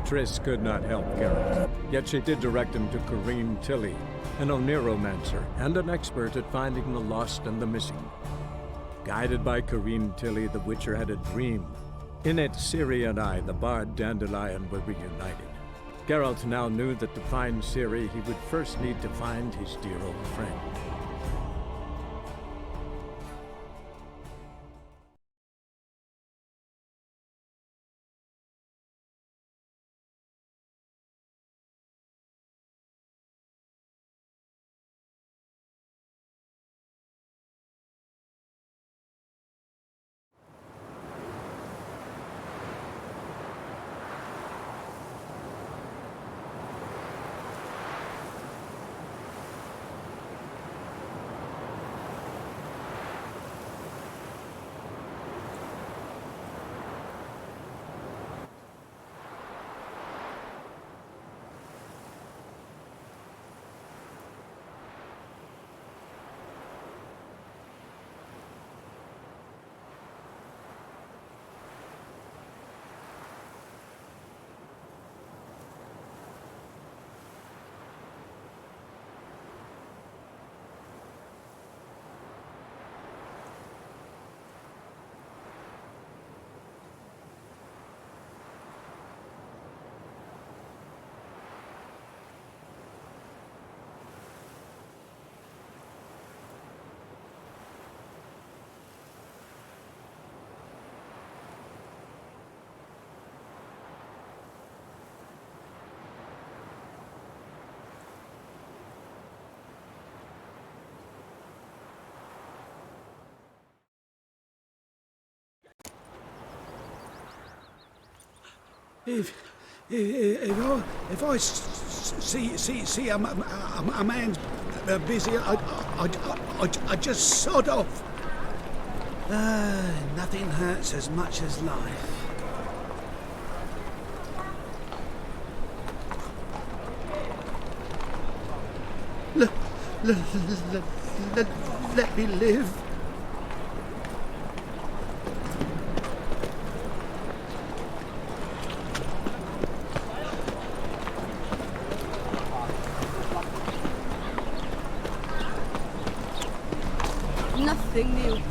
Triss could not help Geralt, yet she did direct him to Corrine Tilly, an Oniromancer and an expert at finding the lost and the missing. Guided by Corrine Tilly, the Witcher had a dream. In it, Ciri and I, the bard Dandelion, were reunited. Geralt now knew that to find Ciri, he would first need to find his dear old friend. If I see a man's busy, I just sod off. Nothing hurts as much as life. Let me live. Nothing new.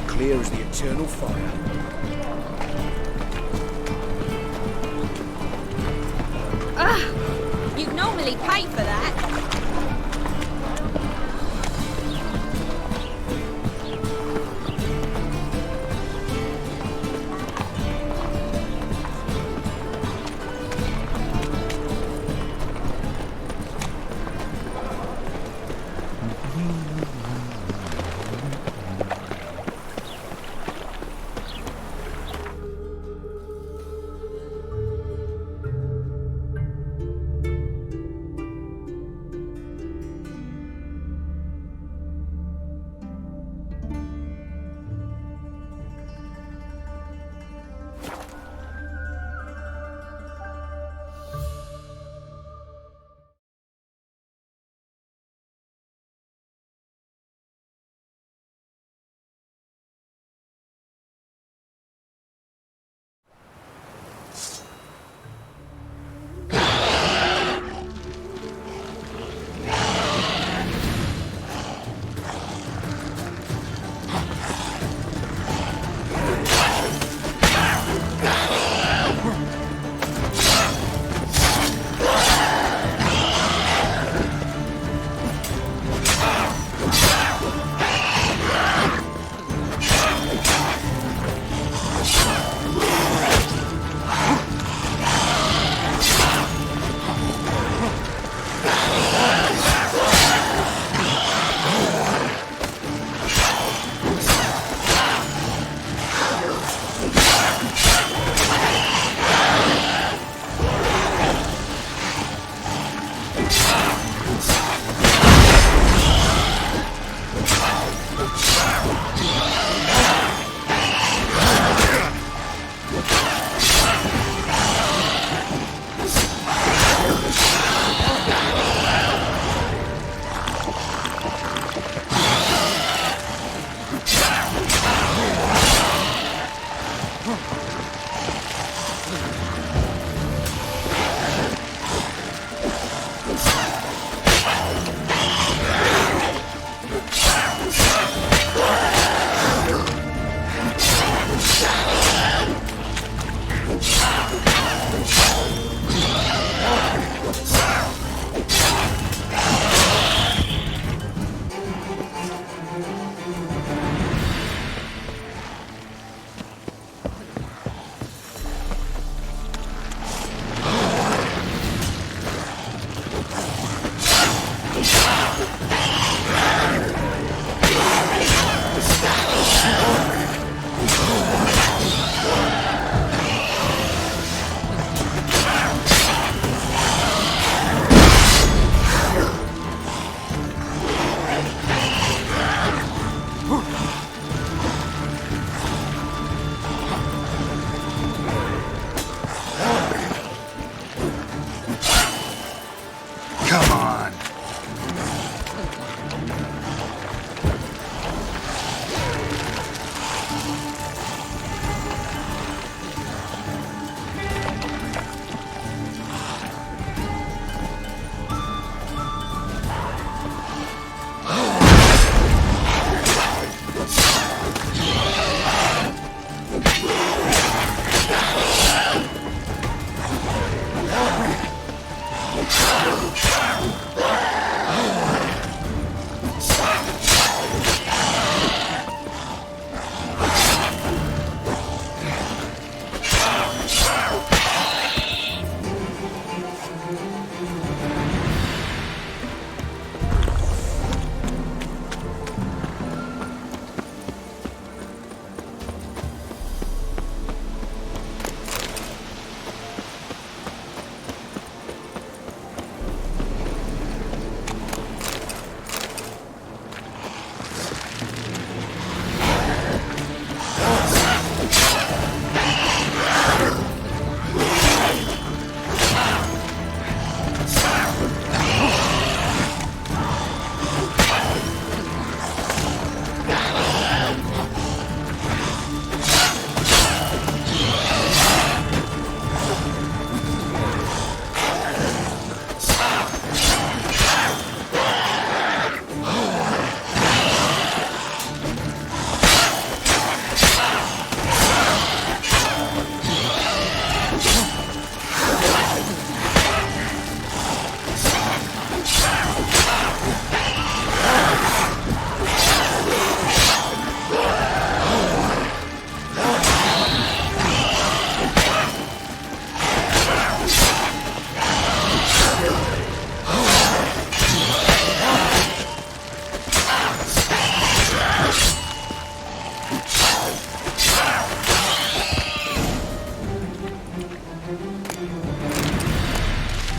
Clear as the eternal fire. You'd normally pay for that.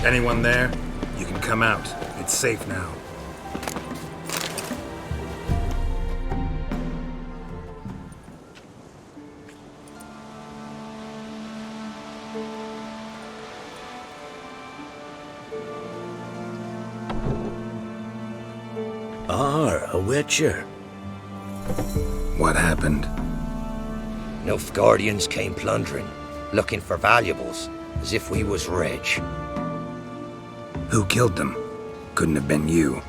Anyone there? You can come out. It's safe now. A witcher. What happened? Nilfgaardians came plundering, looking for valuables, as if we was rich. Who killed them? Couldn't have been you.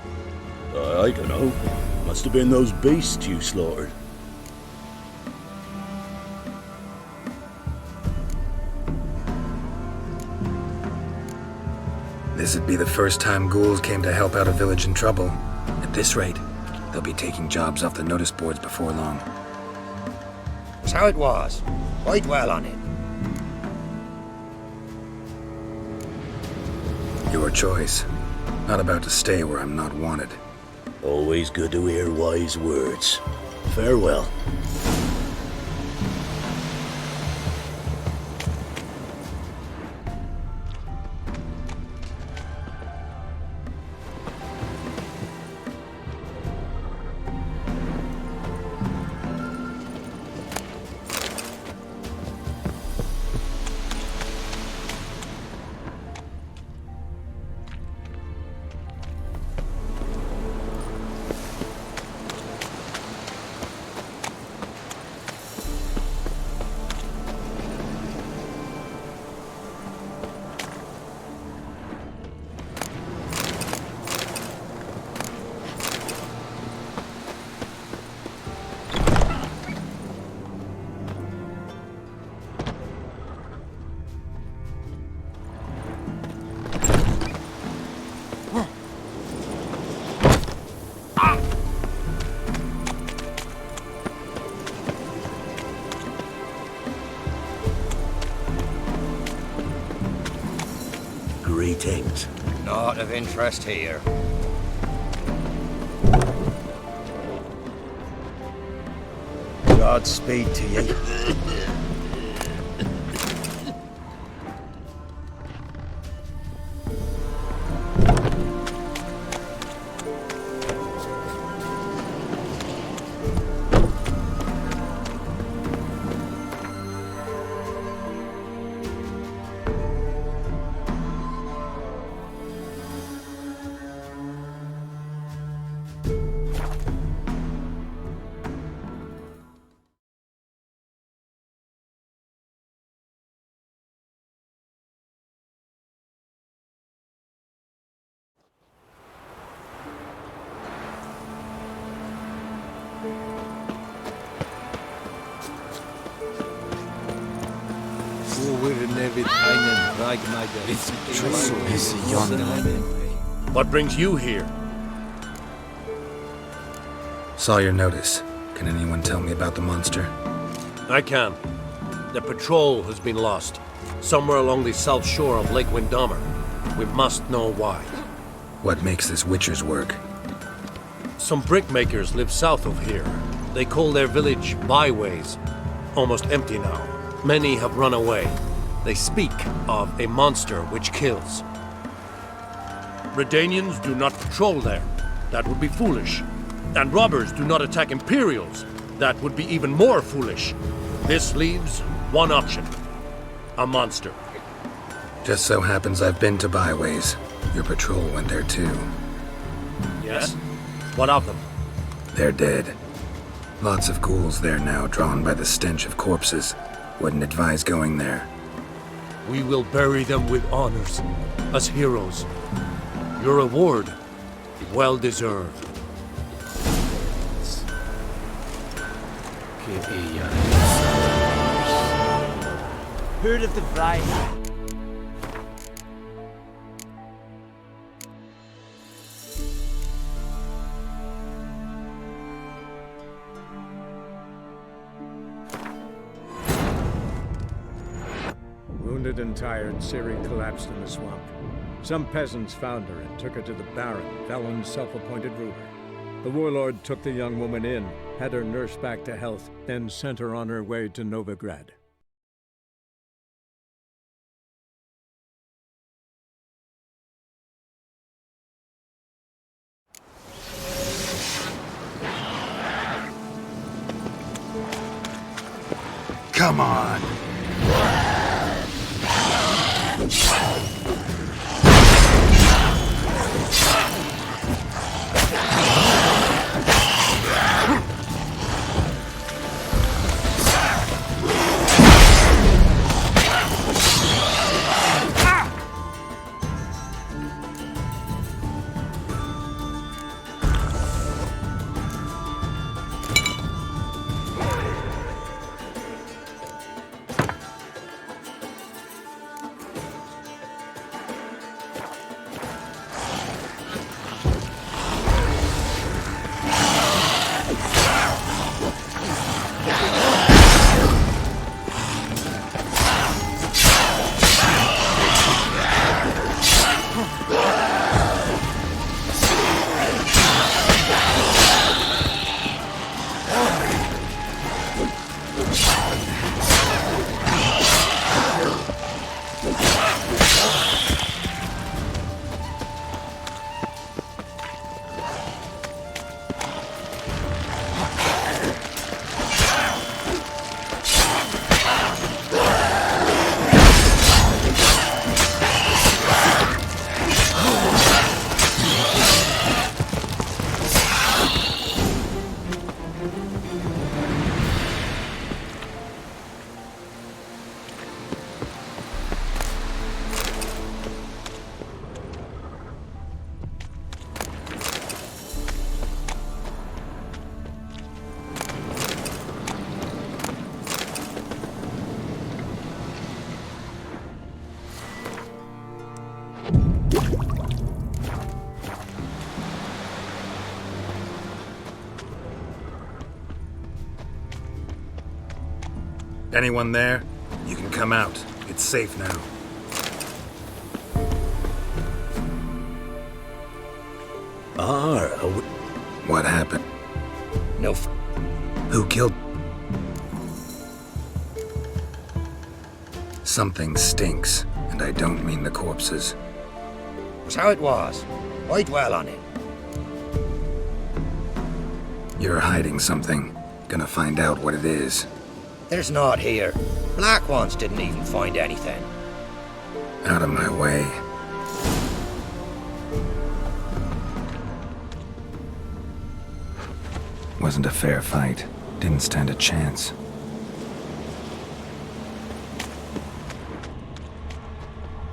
I don't know. Must have been those beasts you slaughtered. This'd be the first time ghouls came to help out a village in trouble. At this rate, they'll be taking jobs off the notice boards before long. That's how it was. I dwell on it. Your choice. Not about to stay where I'm not wanted. Always good to hear wise words. Farewell. Greetings. Not of interest here. Godspeed to you. What brings you here? Saw your notice. Can anyone tell me about the monster? I can. The patrol has been lost. Somewhere along the south shore of Lake Windammer. We must know why. What makes this Witcher's work? Some brickmakers live south of here. They call their village Byways. Almost empty now. Many have run away. They speak of a monster which kills. Redanians do not patrol there. That would be foolish. And robbers do not attack Imperials. That would be even more foolish. This leaves one option. A monster. Just so happens I've been to Byways. Your patrol went there too. Yes? What of them? They're dead. Lots of ghouls there now, drawn by the stench of corpses. Wouldn't advise going there. We will bury them with honors, as heroes. Your reward, well deserved. Heard of the Vride? Wounded and tired, Ciri collapsed in the swamp. Some peasants found her and took her to the Baron, Velen's self-appointed ruler. The warlord took the young woman in, had her nursed back to health, then sent her on her way to Novigrad. Come on. Anyone there? You can come out. It's safe now. What happened? No Who killed? Something stinks, and I don't mean the corpses. was how it was. I dwell on it. You're hiding something. Gonna find out what it is. There's naught here. Black ones didn't even find anything. Out of my way. Wasn't a fair fight. Didn't stand a chance.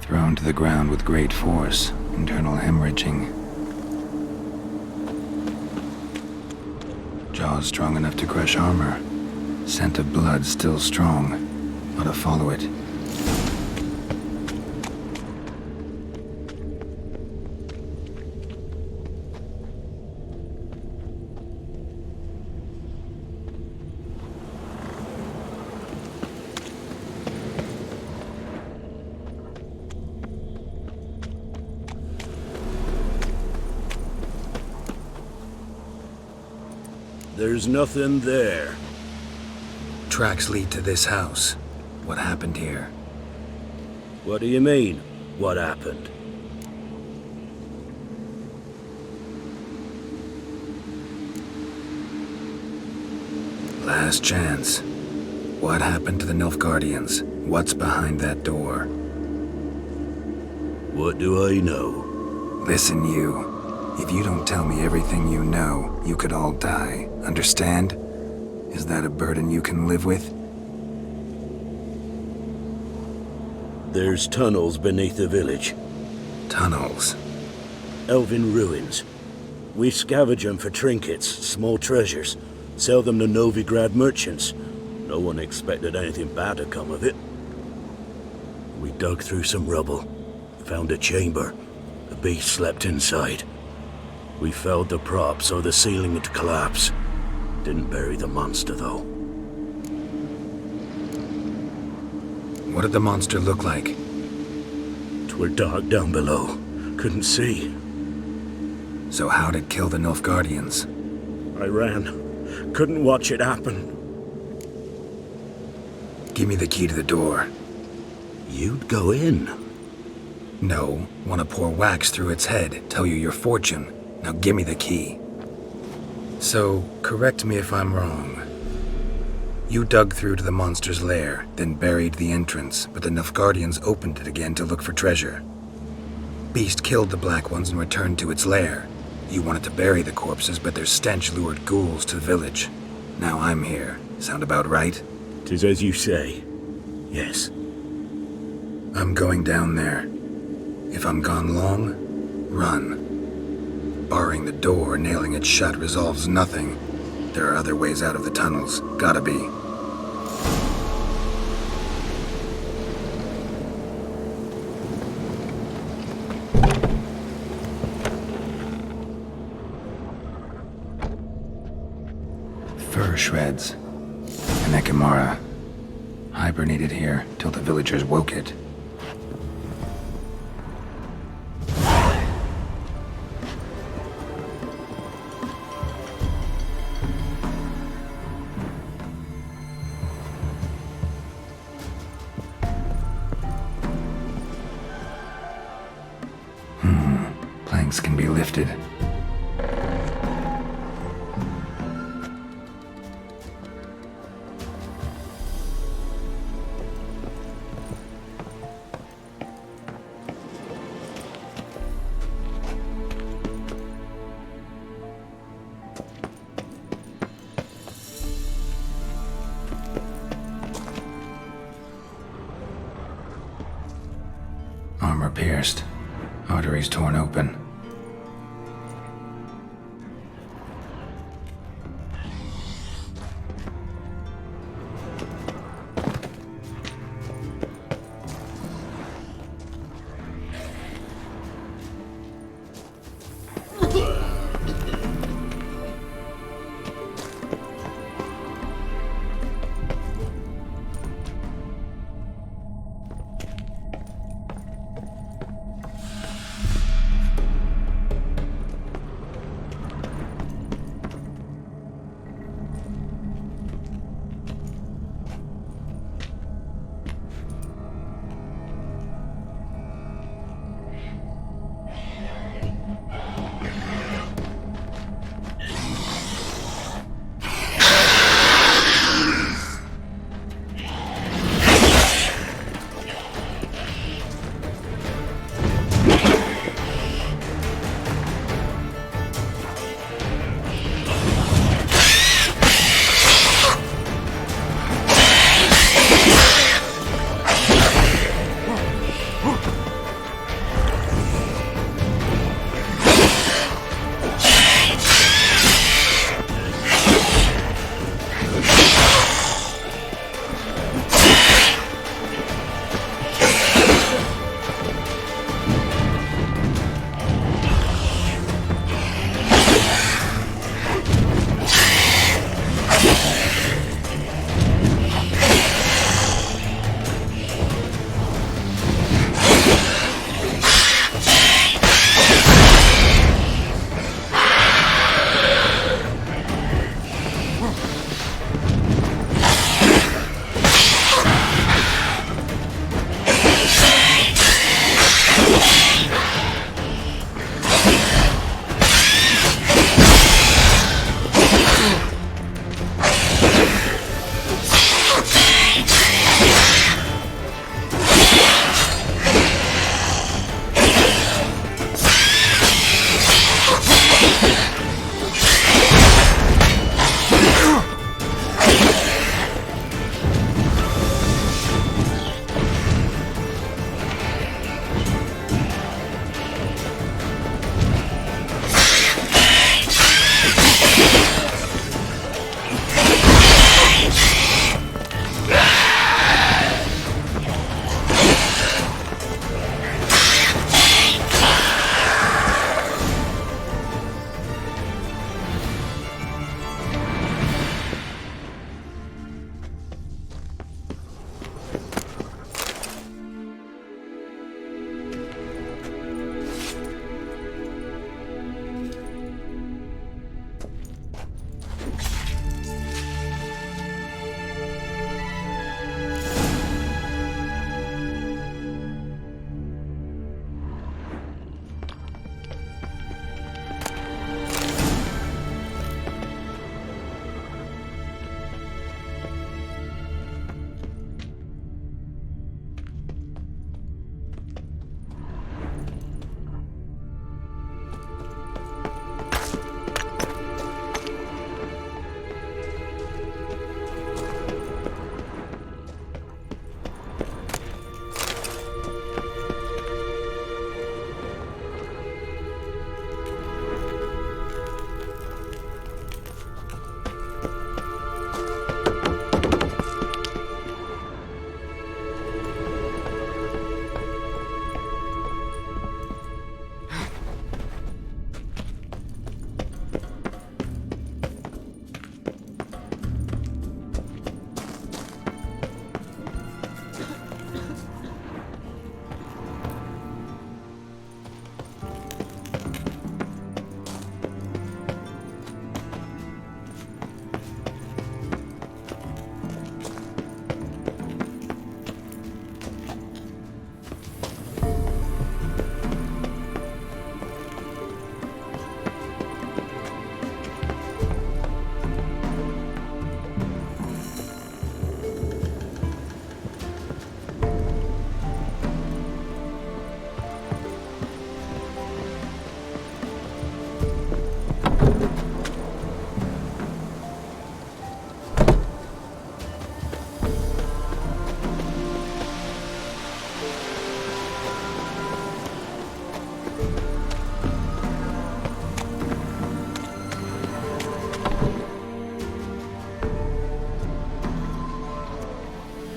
Thrown to the ground with great force. Internal hemorrhaging. Jaws strong enough to crush armor. Scent of blood still strong. Ought to follow it. There's nothing there. Tracks lead to this house. What happened here? What do you mean, what happened? Last chance. What happened to the Nilfgaardians? What's behind that door? What do I know? Listen, you. If you don't tell me everything you know, you could all die. Understand? Is that a burden you can live with? There's tunnels beneath the village. Tunnels. Elven ruins. We scavenge them for trinkets, small treasures. Sell them to Novigrad merchants. No one expected anything bad to come of it. We dug through some rubble. Found a chamber. The beast slept inside. We felled the prop so the ceiling would collapse. Didn't bury the monster, though. What did the monster look like? 'Twere dark down below. Couldn't see. So how'd it kill the Nilfgaardians? I ran. Couldn't watch it happen. Give me the key to the door. You'd go in. No, want to pour wax through its head, tell you your fortune. Now give me the key. So, correct me if I'm wrong. You dug through to the monster's lair, then buried the entrance, but the Nilfgaardians opened it again to look for treasure. Beast killed the Black Ones and returned to its lair. You wanted to bury the corpses, but their stench lured ghouls to the village. Now I'm here. Sound about right? 'Tis as you say. Yes. I'm going down there. If I'm gone long, run. Barring the door, nailing it shut resolves nothing. There are other ways out of the tunnels. Gotta be. Fur shreds. An Ekimara. Hibernated here till the villagers woke it. Planks can be lifted. Armor pierced. Arteries torn open.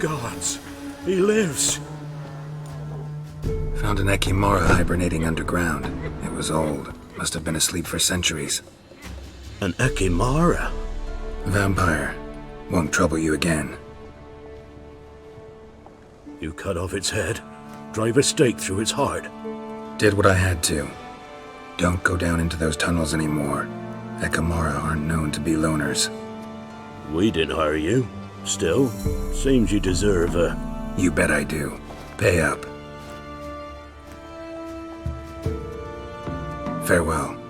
gods! He lives! Found an Ekimara hibernating underground. It was old. Must have been asleep for centuries. An Ekimara? Vampire. Won't trouble you again. You cut off its head, drive a stake through its heart. Did what I had to. Don't go down into those tunnels anymore. Ekimara aren't known to be loners. We didn't hire you. Still, seems you deserve a... You bet I do. Pay up. Farewell.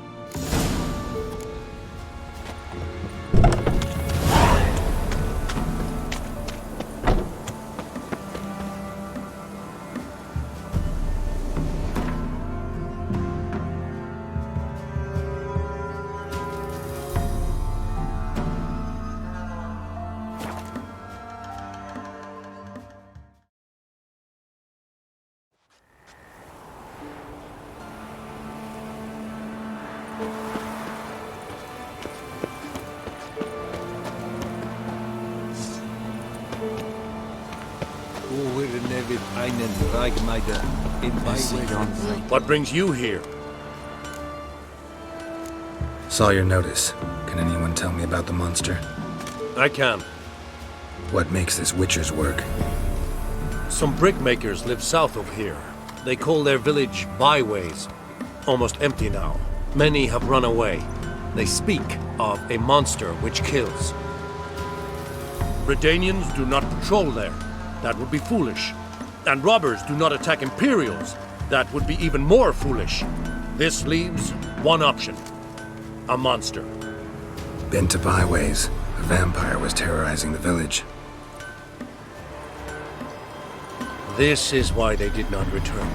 What brings you here? Saw your notice. Can anyone tell me about the monster? I can. What makes this Witcher's work? Some brickmakers live south of here. They call their village byways. Almost empty now. Many have run away. They speak of a monster which kills. Redanians do not patrol there. That would be foolish. And robbers do not attack Imperials. That would be even more foolish. This leaves one option. A monster. Been to byways. A vampire was terrorizing the village. This is why they did not return.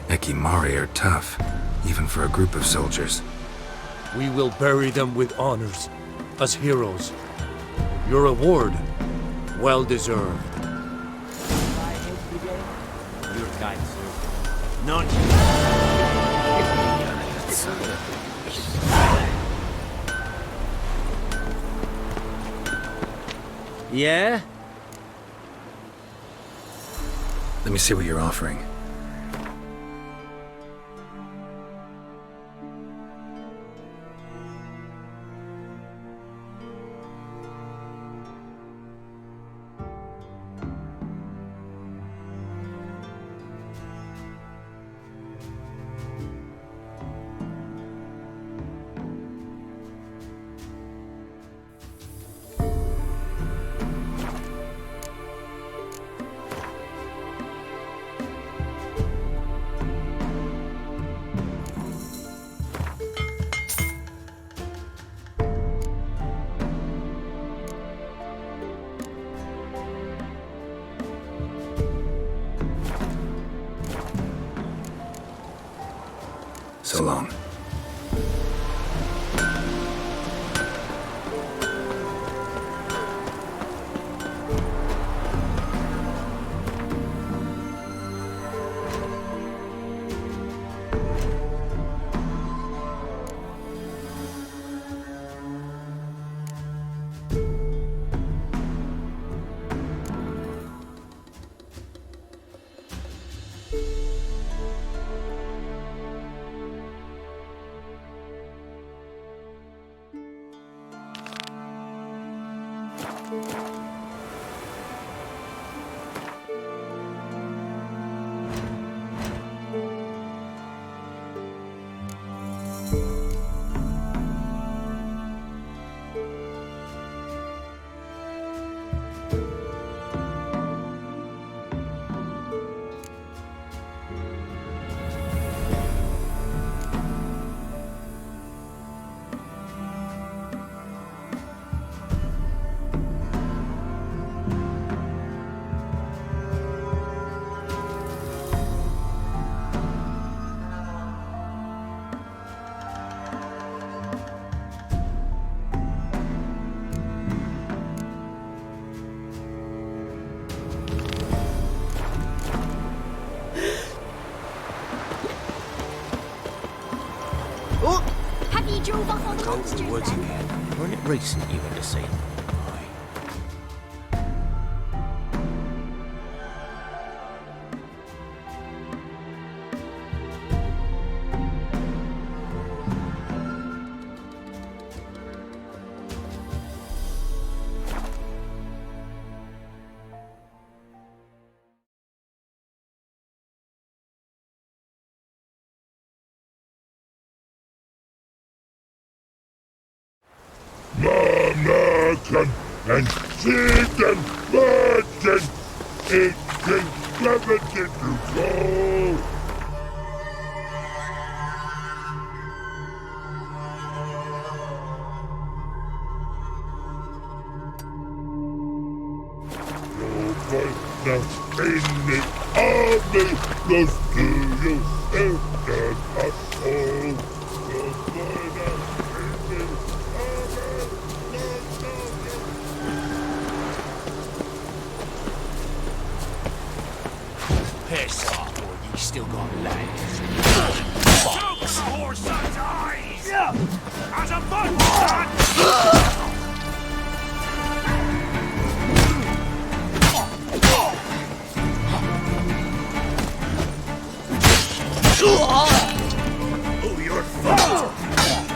Ekimari are tough, even for a group of soldiers. We will bury them with honors, as heroes. Your reward, well deserved. Your kind, sir. Not Yeah? Let me see what you're offering. So long. Have you drove off all the monsters then? Wasn't it recent you went to see him? Aye. American and seed and merchant. It can never get you go. Now in the army goes to you if there's a hole. The boy that's in the army goes to you. Piss off, or you still got legs. Fox! Horse's eyes! As a button! Oh, you're fucked!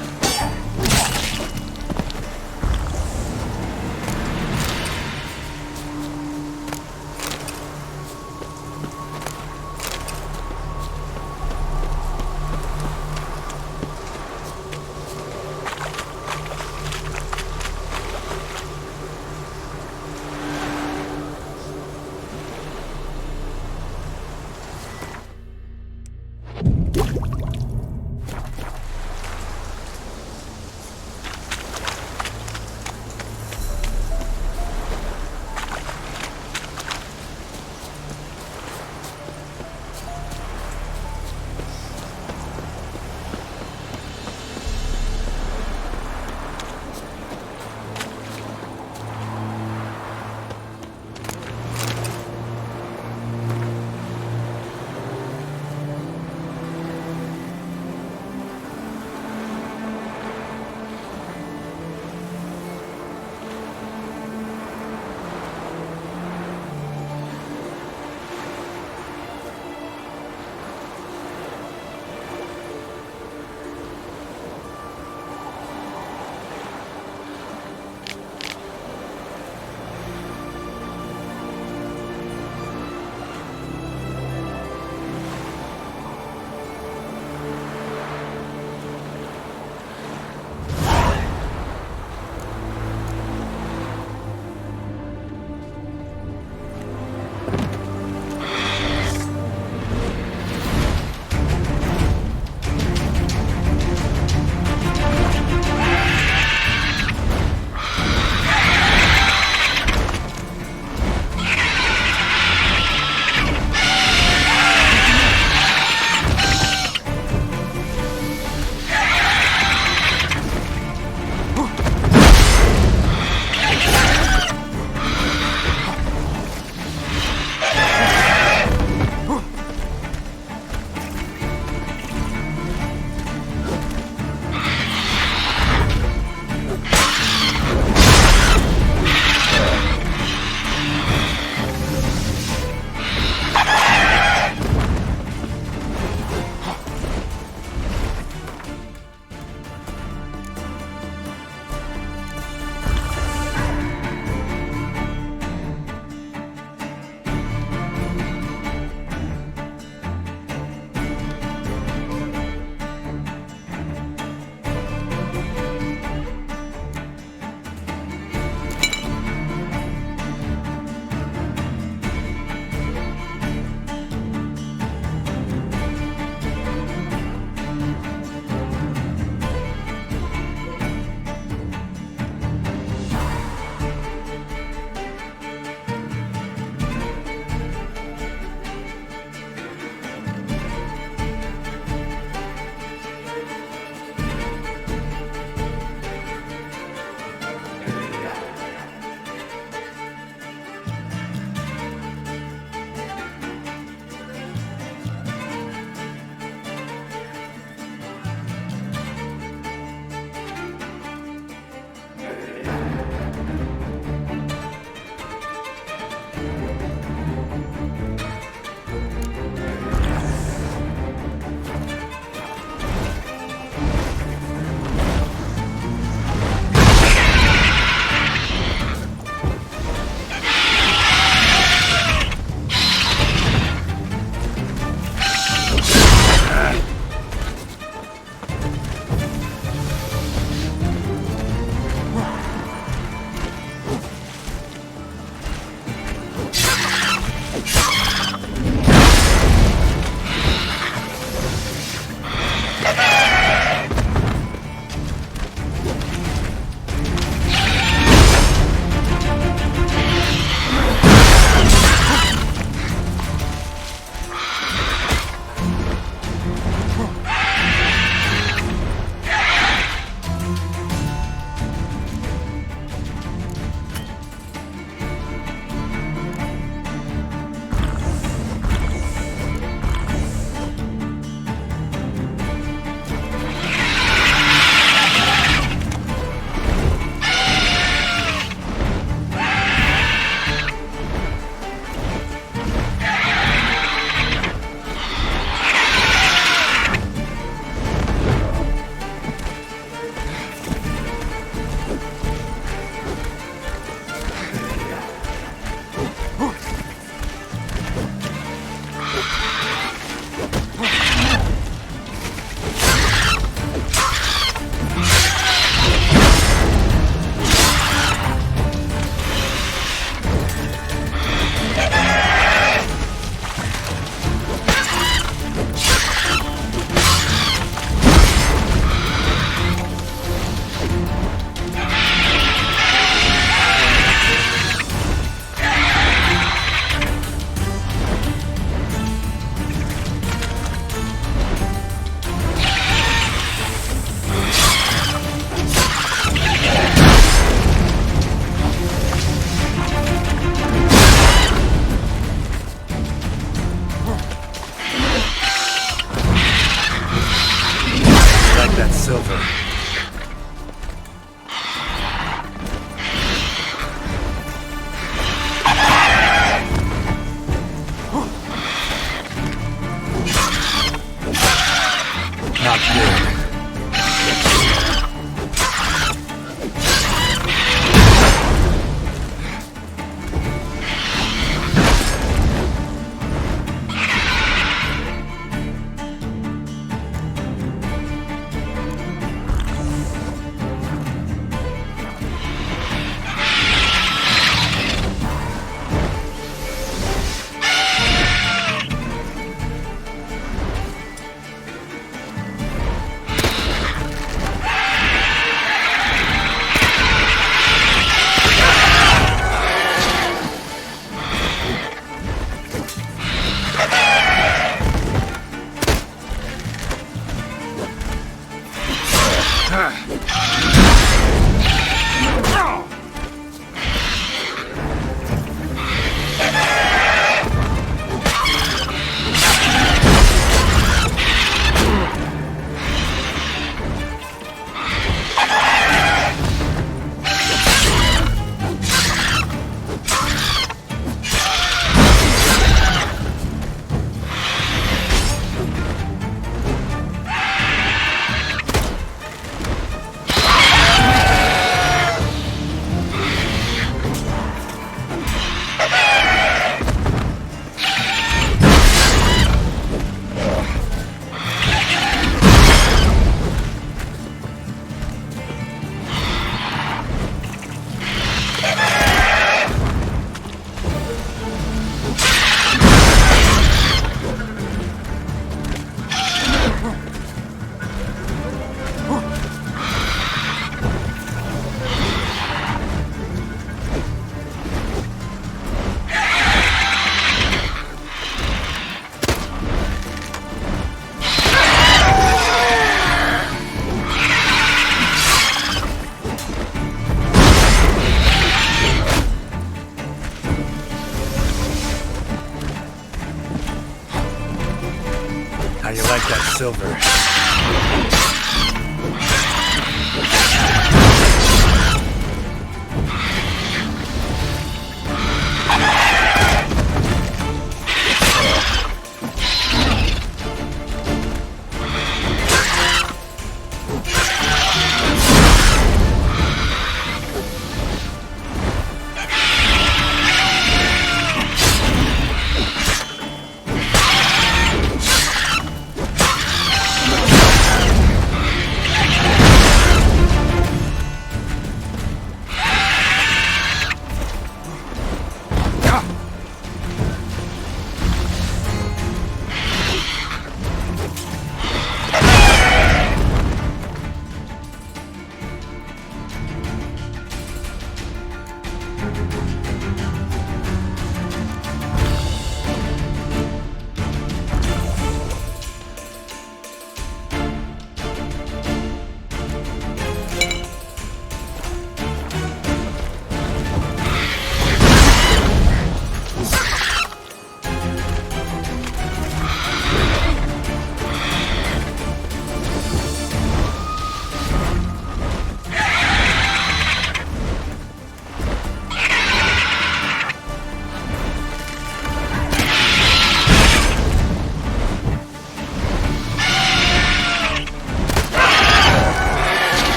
silver.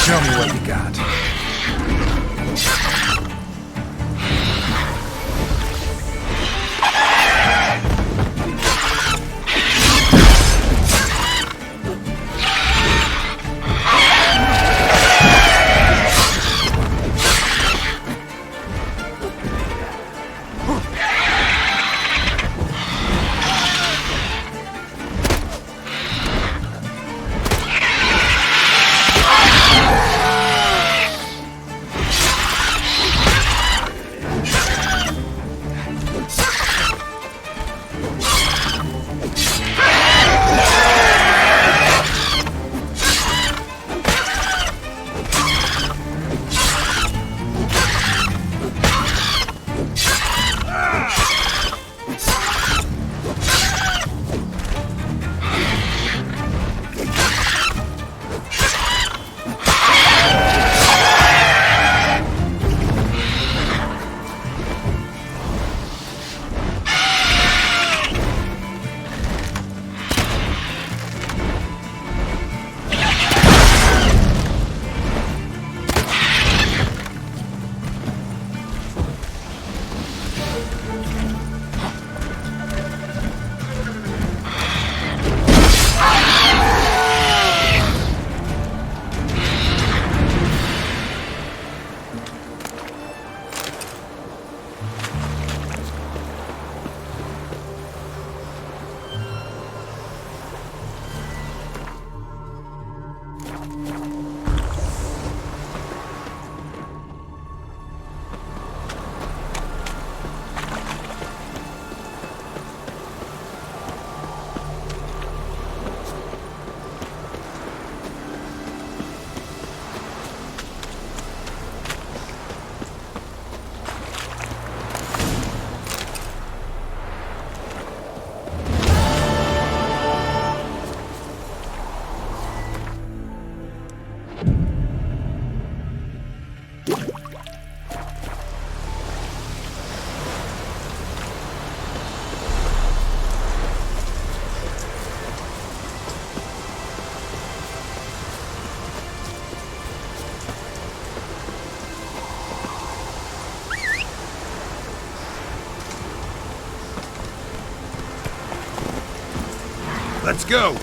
Show me what you got. Let's go!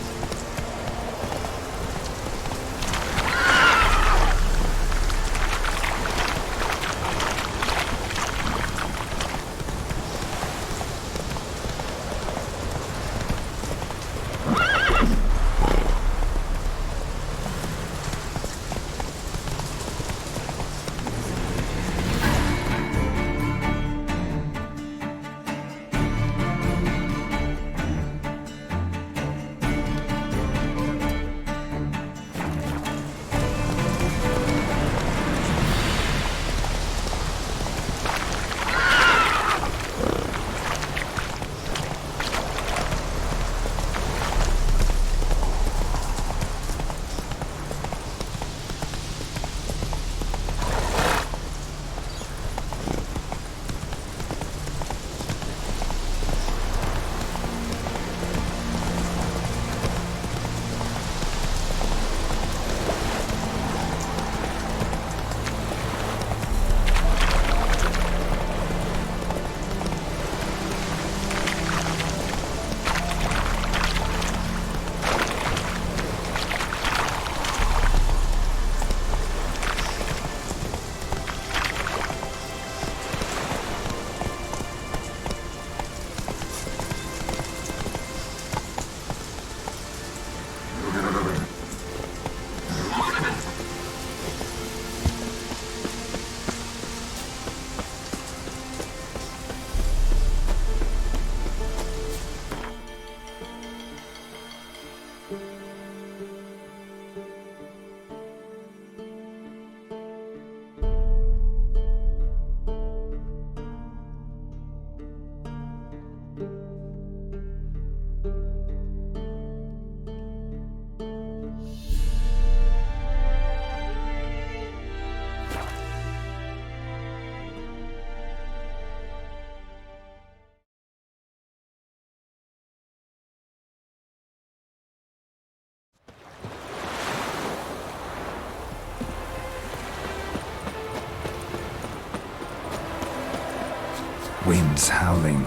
Winds howling.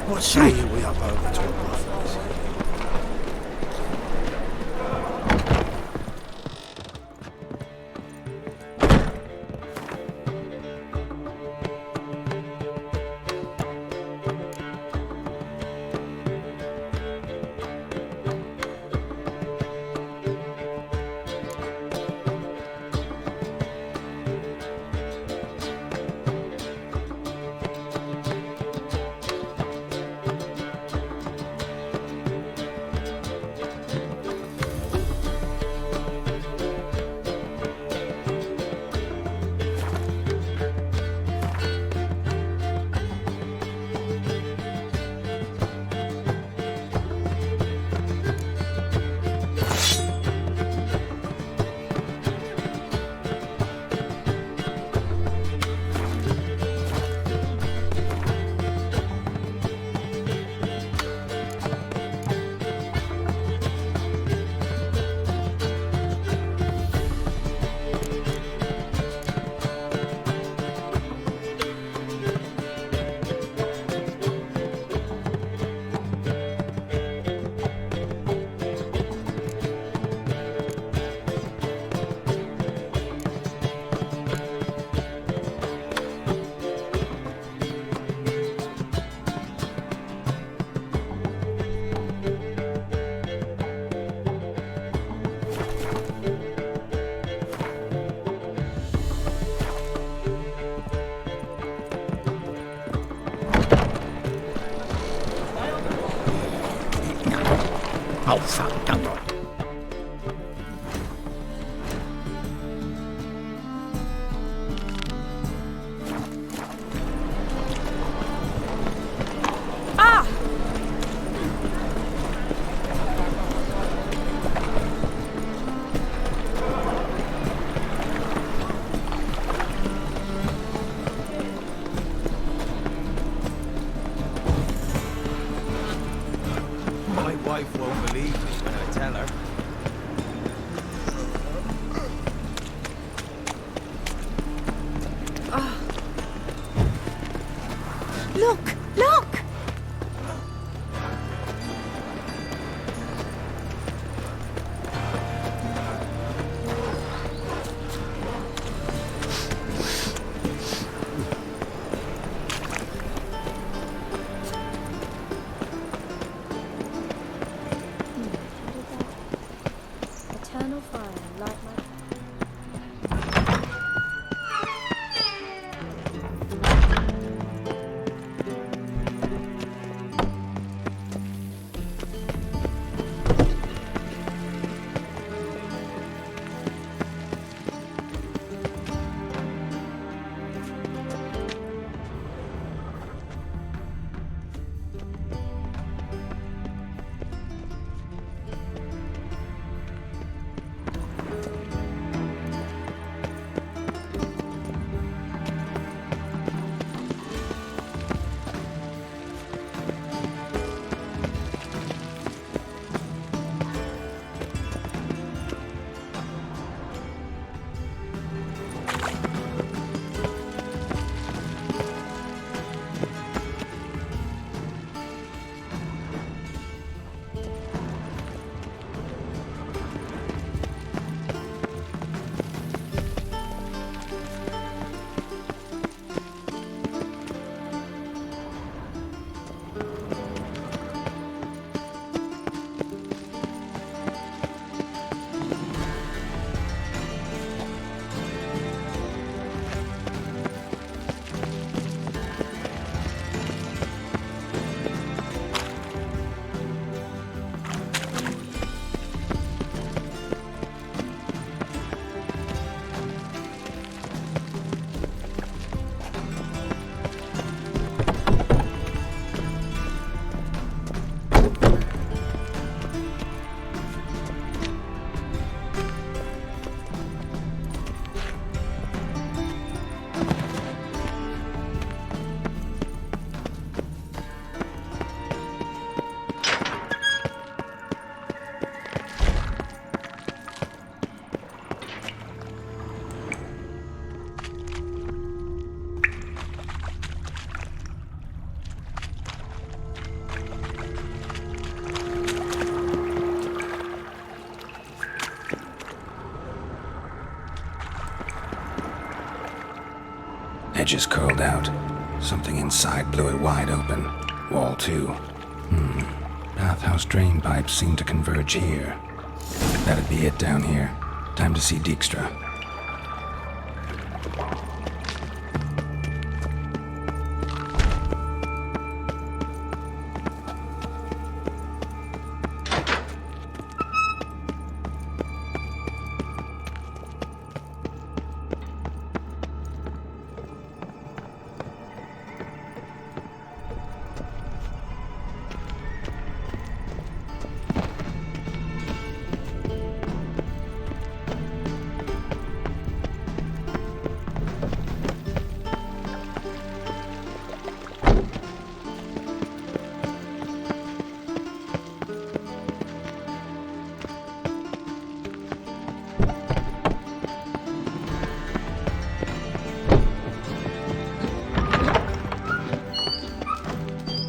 What say we up over to a brother's? Oh, fuck, don't worry. My wife won't believe me when I tell her. Look! Look! Eternal fire, light my... edges curled out. Something inside blew it wide open. Wall too. Bathhouse drain pipes seem to converge here. That'd be it down here. Time to see Dijkstra.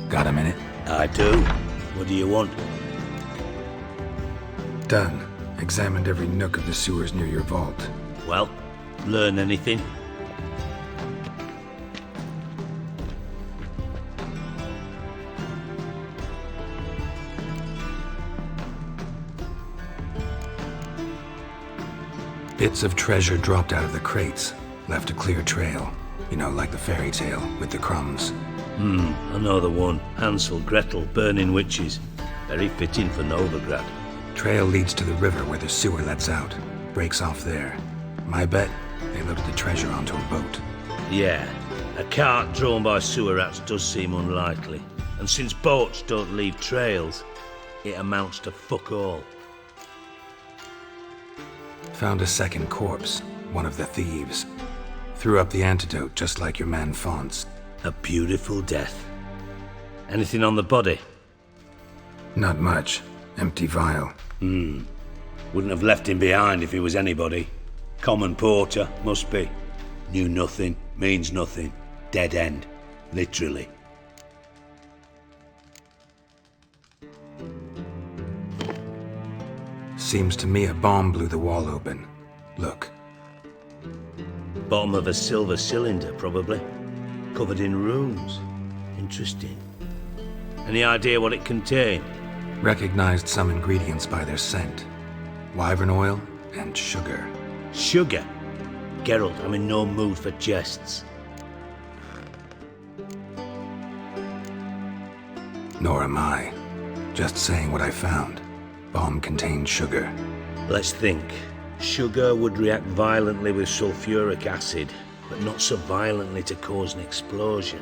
Got a minute? I do. What do you want? Done. Examined every nook of the sewers near your vault. Well, learn anything? Bits of treasure dropped out of the crates, left a clear trail. You know, like the fairy tale with the crumbs. I know the one. Hansel, Gretel, burning witches. Very fitting for Novigrad. Trail leads to the river where the sewer lets out. Breaks off there. My bet, they loaded the treasure onto a boat. Yeah, a cart drawn by sewer rats does seem unlikely. And since boats don't leave trails, it amounts to fuck all. Found a second corpse, one of the thieves. Threw up the antidote just like your man Fonz. A beautiful death. Anything on the body? Not much. Empty vial. Wouldn't have left him behind if he was anybody. Common porter, must be. Knew nothing, means nothing. Dead end. Literally. Seems to me a bomb blew the wall open. Look. Bottom of a silver cylinder, probably. Covered in runes. Interesting. Any idea what it contained? Recognized some ingredients by their scent. Wyvern oil and sugar. Sugar? Geralt, I'm in no mood for jests. Nor am I. Just saying what I found. Bomb contained sugar. Let's think. Sugar would react violently with sulfuric acid, but not so violently to cause an explosion.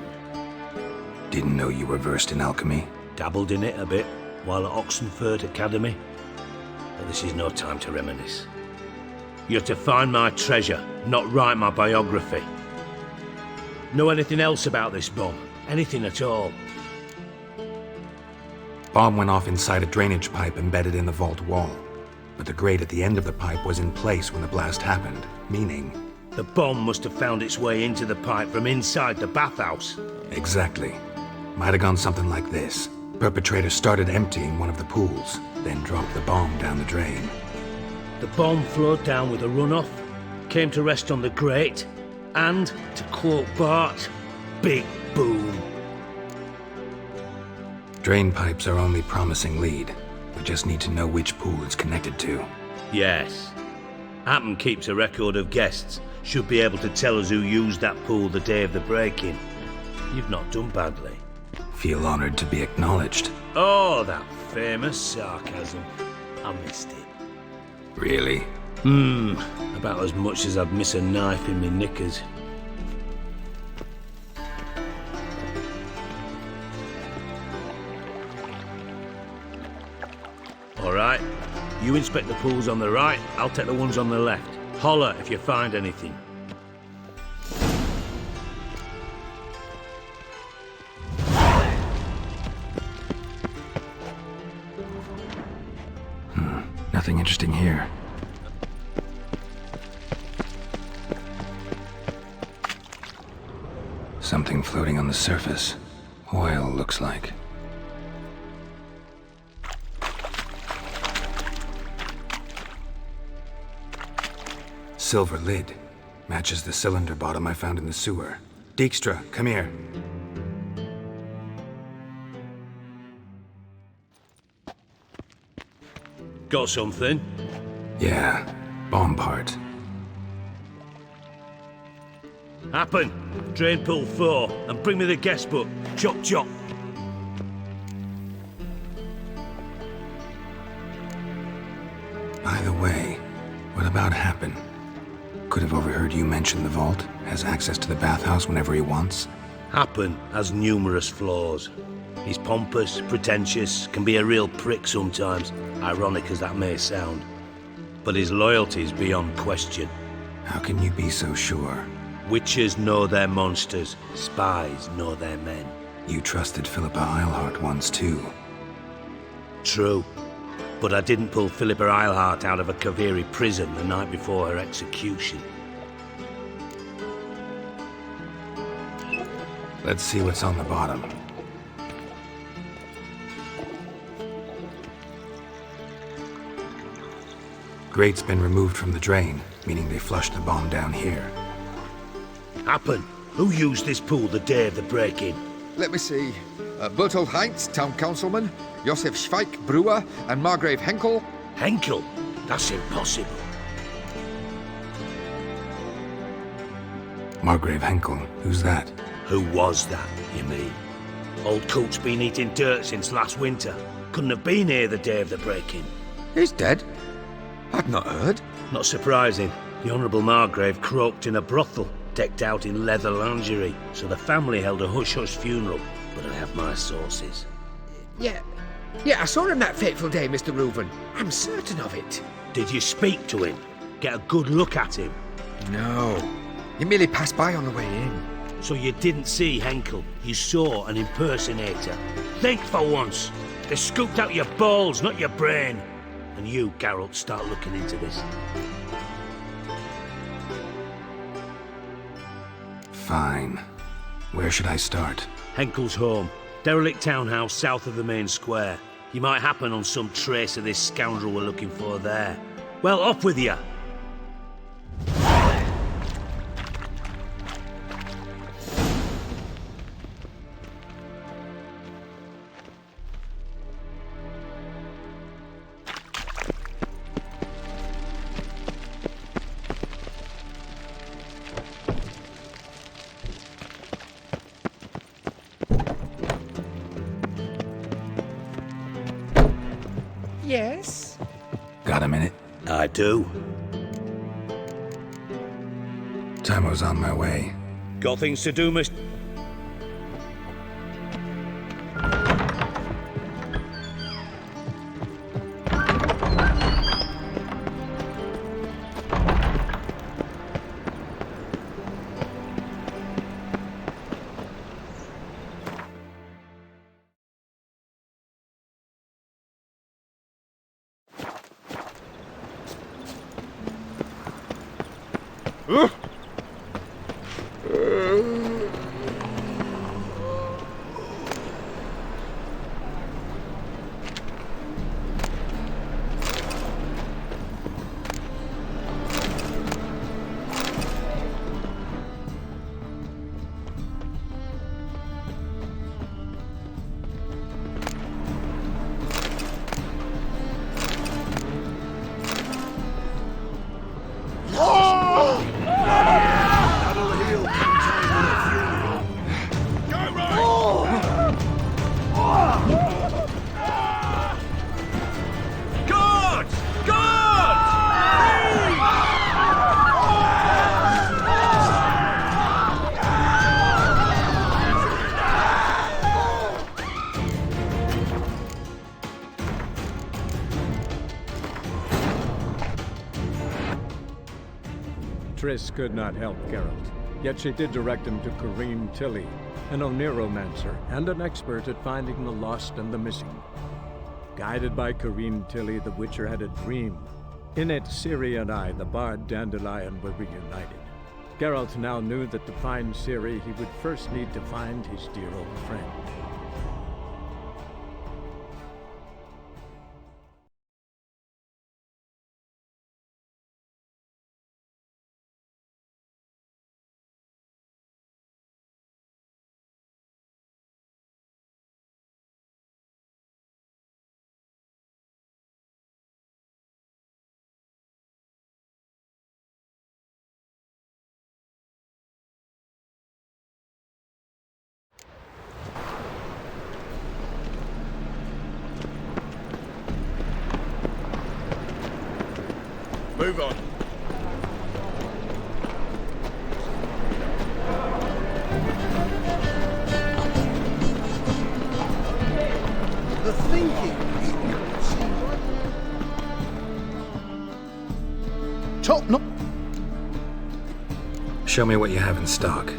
Didn't know you were versed in alchemy. Dabbled in it a bit while at Oxenford Academy. But this is no time to reminisce. You're to find my treasure, not write my biography. Know anything else about this bomb? Anything at all? Bomb went off inside a drainage pipe embedded in the vault wall. But the grate at the end of the pipe was in place when the blast happened, meaning... The bomb must have found its way into the pipe from inside the bathhouse. Exactly. Might have gone something like this. Perpetrator started emptying one of the pools, then dropped the bomb down the drain. The bomb flowed down with a runoff, came to rest on the grate, and, to quote Bart, big boom. Drain pipes are only promising lead. We just need to know which pool it's connected to. Yes. Hammond keeps a record of guests. Should be able to tell us who used that pool the day of the break-in. You've not done badly. Feel honored to be acknowledged. Oh, that famous sarcasm. I missed it. Really? About as much as I'd miss a knife in me knickers. All right. You inspect the pools on the right, I'll take the ones on the left. Holler if you find anything. Nothing interesting here. Something floating on the surface. Oil, looks like. Silver lid. Matches the cylinder bottom I found in the sewer. Dijkstra, come here. Got something? Yeah, bomb part. Happen. Drain pool 4, and bring me the guest book. Chop chop. By the way, what about Happen? Could have overheard you mention the vault, has access to the bathhouse whenever he wants. Happen has numerous flaws. He's pompous, pretentious, can be a real prick sometimes, ironic as that may sound. But his loyalty is beyond question. How can you be so sure? Witches know their monsters, spies know their men. You trusted Philippa Eilhart once too. True. But I didn't pull Philippa Eilhart out of a Kaviri prison the night before her execution. Let's see what's on the bottom. Grate's been removed from the drain, meaning they flushed the bomb down here. Happen. Who used this pool the day of the break-in? Let me see. Bertold Heinz, town councilman, Josef Schweik, brewer, and Margrave Henkel. Henkel? That's impossible. Margrave Henkel, who's that? Who was that, you mean? Old Coot's been eating dirt since last winter. Couldn't have been here the day of the break-in. He's dead? I'd not heard. Not surprising. The Honourable Margrave croaked in a brothel, decked out in leather lingerie, so the family held a hush-hush funeral, but I have my sources. Yeah, I saw him that fateful day, Mr. Reuven. I'm certain of it. Did you speak to him? Get a good look at him? No. He merely passed by on the way in. So you didn't see Henkel, you saw an impersonator. Think for once. They scooped out your balls, not your brain. And you, Geralt, start looking into this. Fine. Where should I start? Henkel's home. Derelict townhouse south of the main square. You might happen on some trace of this scoundrel we're looking for there. Well, off with you! Yes? Got a minute? I do. Tamo's on my way. Got things to do, Mr. Triss could not help Geralt, yet she did direct him to Corrine Tilly, an Oniromancer and an expert at finding the lost and the missing. Guided by Corrine Tilly, the Witcher had a dream. In it, Ciri and I, the bard Dandelion, were reunited. Geralt now knew that to find Ciri, he would first need to find his dear old friend. Move on. The thinking. Top no. Show me what you have in stock.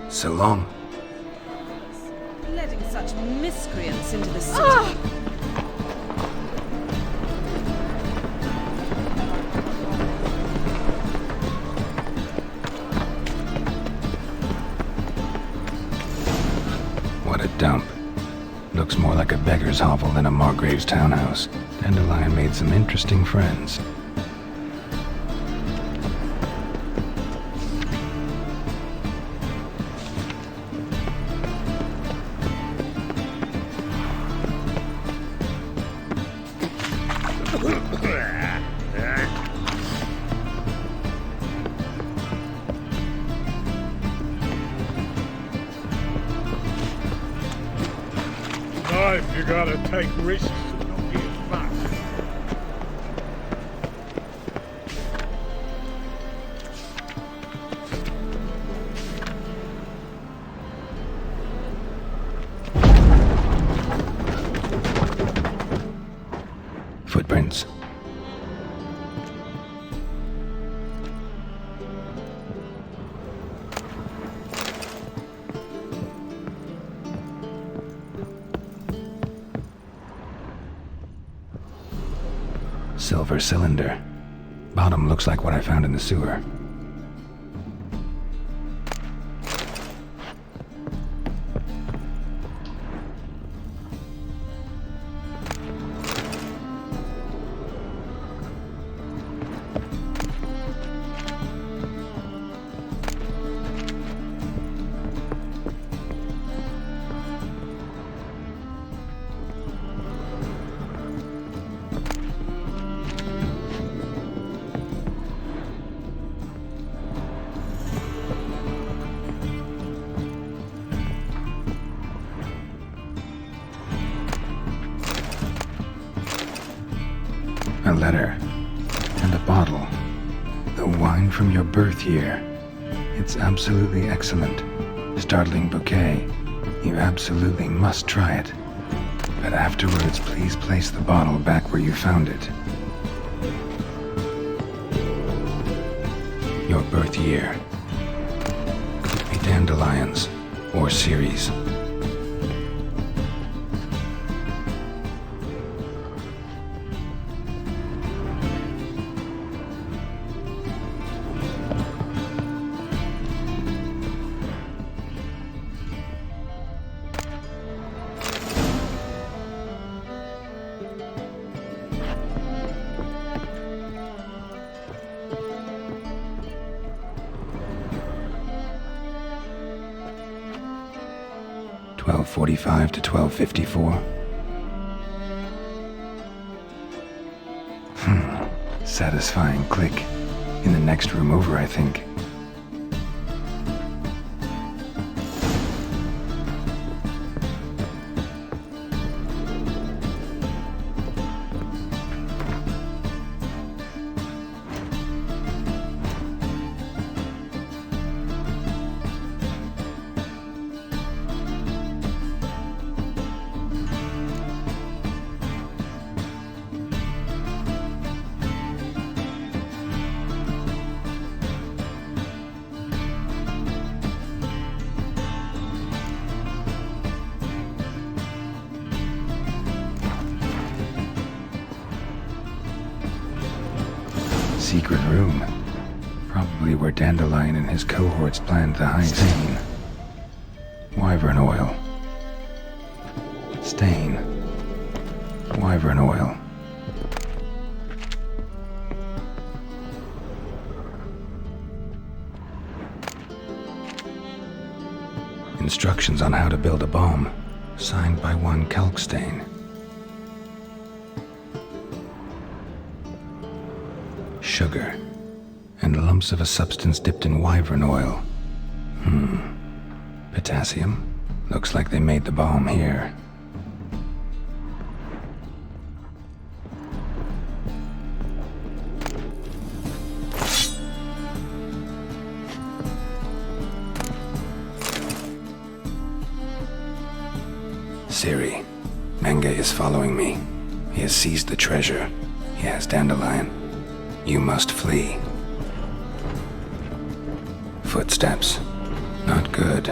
So long. Letting such miscreants into the city. What a dump. Looks more like a beggar's hovel than a Margrave's townhouse. Dandelion made some interesting friends. Life, you gotta take risks and not get fucked. Footprints. Silver cylinder. Bottom looks like what I found in the sewer. A letter. And a bottle. The wine from your birth year. It's absolutely excellent. Startling bouquet. You absolutely must try it. But afterwards, please place the bottle back where you found it. Your birth year. Could be dandelions or Ceres. $12:45 to $12:54. Satisfying click. In the next room over, I think. secret room. Probably where Dandelion and his cohorts planned the heist. Wyvern oil. Stain. Wyvern oil. Instructions on how to build a bomb, signed by one Kalkstain. Sugar, and lumps of a substance dipped in wyvern oil. Potassium? Looks like they made the bomb here. Ciri, Menge is following me. He has seized the treasure. He has Dandelion. You must flee. Footsteps. Not good.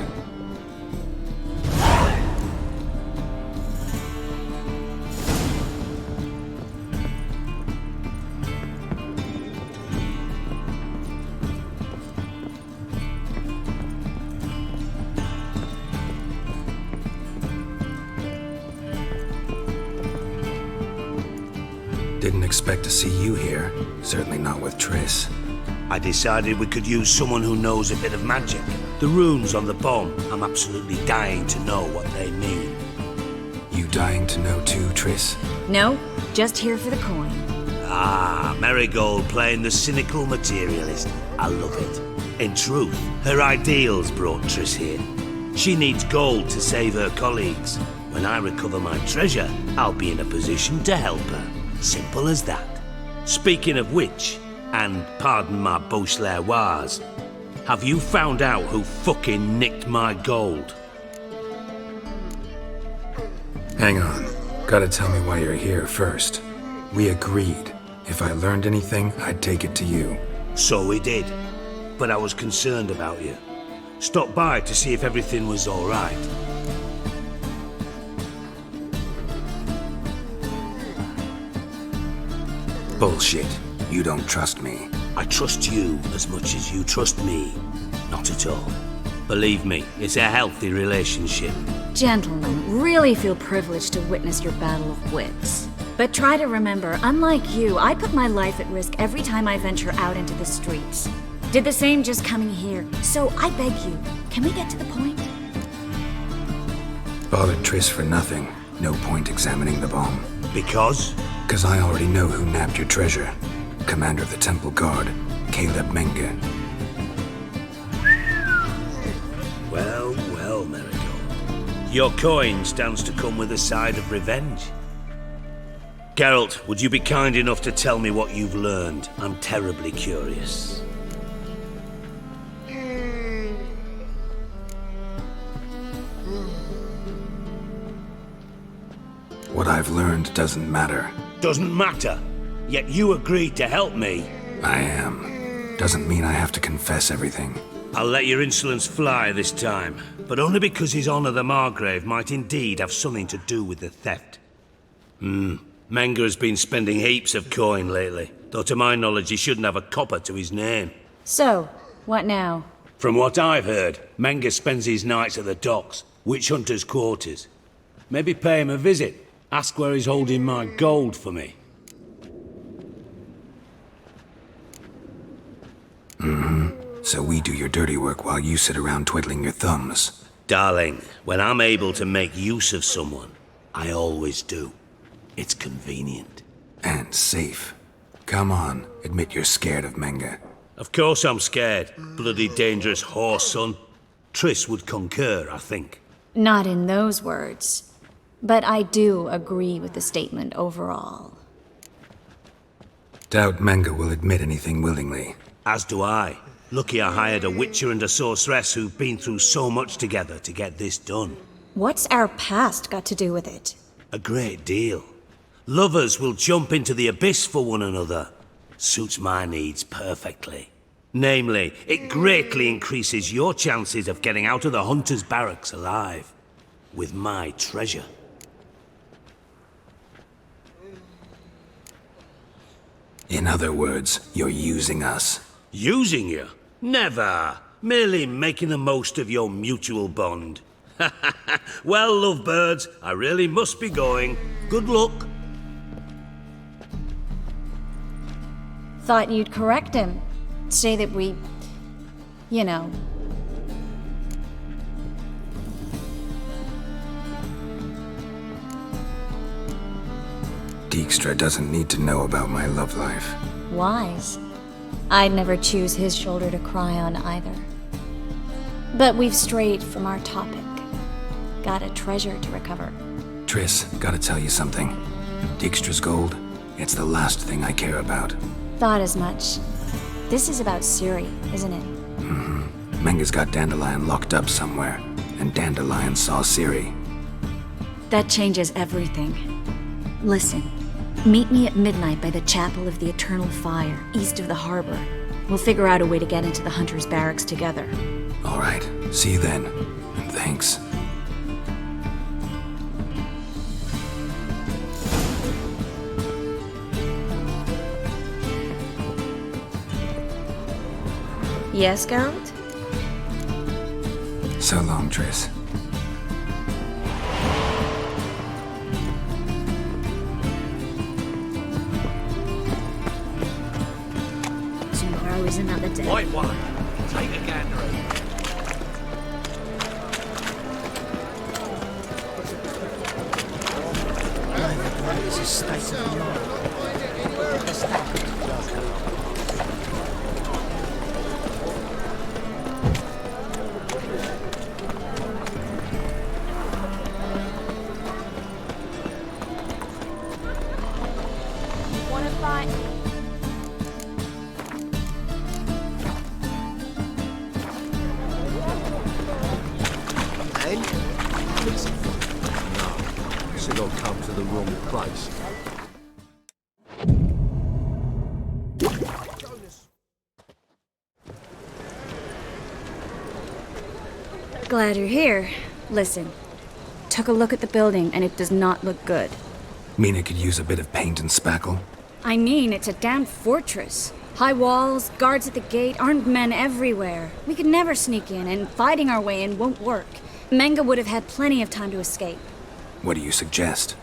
Didn't expect to see you here. Certainly not with Triss. I decided we could use someone who knows a bit of magic. The runes on the bomb, I'm absolutely dying to know what they mean. You dying to know too, Triss? No, just here for the coin. Ah, Marigold playing the cynical materialist. I love it. In truth, her ideals brought Triss here. She needs gold to save her colleagues. When I recover my treasure, I'll be in a position to help her. Simple as that. Speaking of which, and pardon my Beauclervoise, have you found out who fucking nicked my gold? Hang on. Gotta tell me why you're here first. We agreed. If I learned anything, I'd take it to you. So we did. But I was concerned about you. Stopped by to see if everything was all right. Bullshit. You don't trust me. I trust you as much as you trust me. Not at all. Believe me, it's a healthy relationship. Gentlemen, really feel privileged to witness your battle of wits. But try to remember, unlike you, I put my life at risk every time I venture out into the streets. Did the same just coming here. So I beg you, can we get to the point? Bothered Triss for nothing. No point examining the bomb. Because? Because I already know who nabbed your treasure. Commander of the Temple Guard, Caleb Menge. Well, well, Marigold. Your coin stands to come with a side of revenge. Geralt, would you be kind enough to tell me what you've learned? I'm terribly curious. What I've learned doesn't matter. Doesn't matter? Yet you agreed to help me. I am. Doesn't mean I have to confess everything. I'll let your insolence fly this time, but only because His Honor the Margrave might indeed have something to do with the theft. Menge has been spending heaps of coin lately, though to my knowledge he shouldn't have a copper to his name. So, what now? From what I've heard, Menge spends his nights at the docks, witch hunters' quarters. Maybe pay him a visit. Ask where he's holding my gold for me. So we do your dirty work while you sit around twiddling your thumbs. Darling, when I'm able to make use of someone, I always do. It's convenient. And safe. Come on, admit you're scared of Menge. Of course I'm scared. Bloody dangerous horse, son. Triss would concur, I think. Not in those words. But I do agree with the statement overall. Doubt Menge will admit anything willingly. As do I. Lucky I hired a witcher and a sorceress who've been through so much together to get this done. What's our past got to do with it? A great deal. Lovers will jump into the abyss for one another. Suits my needs perfectly. Namely, it greatly increases your chances of getting out of the hunter's barracks alive. With my treasure. In other words, you're using us. Using you? Never. Merely making the most of your mutual bond. Well, lovebirds, I really must be going. Good luck. Thought you'd correct him. Say that we... you know... Dijkstra doesn't need to know about my love life. wise. I'd never choose his shoulder to cry on either. But we've strayed from our topic. Got a treasure to recover. Triss, gotta tell you something. Dijkstra's gold, it's the last thing I care about. Thought as much. This is about Ciri, isn't it? Mm-hmm. Menga's got Dandelion locked up somewhere, and Dandelion saw Ciri. That changes everything. Listen, meet me at midnight by the Chapel of the Eternal Fire, east of the harbor. We'll figure out a way to get into the Hunter's barracks together. All right, see you then, and thanks. Yes, Geralt? So long, Triss. Tomorrow is another day. White one. Take a gander. This is state of the art. Wanna fight? And? No. Should all come to the wrong place. Glad you're here. Listen, took a look at the building and it does not look good. Mina could use a bit of paint and spackle. I mean, it's a damn fortress. High walls, guards at the gate, armed men everywhere. We could never sneak in, and fighting our way in won't work. Menga would have had plenty of time to escape. What do you suggest?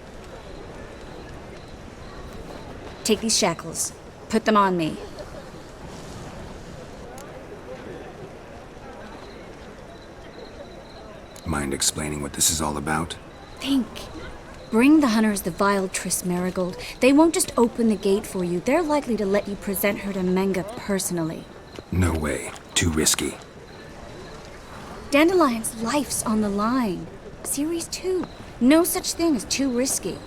Take these shackles. Put them on me. Mind explaining what this is all about? Think. Bring the hunters the vile Triss Merigold. They won't just open the gate for you. They're likely to let you present her to Menga personally. No way. Too risky. Dandelion's life's on the line. Ciri's too. No such thing as too risky.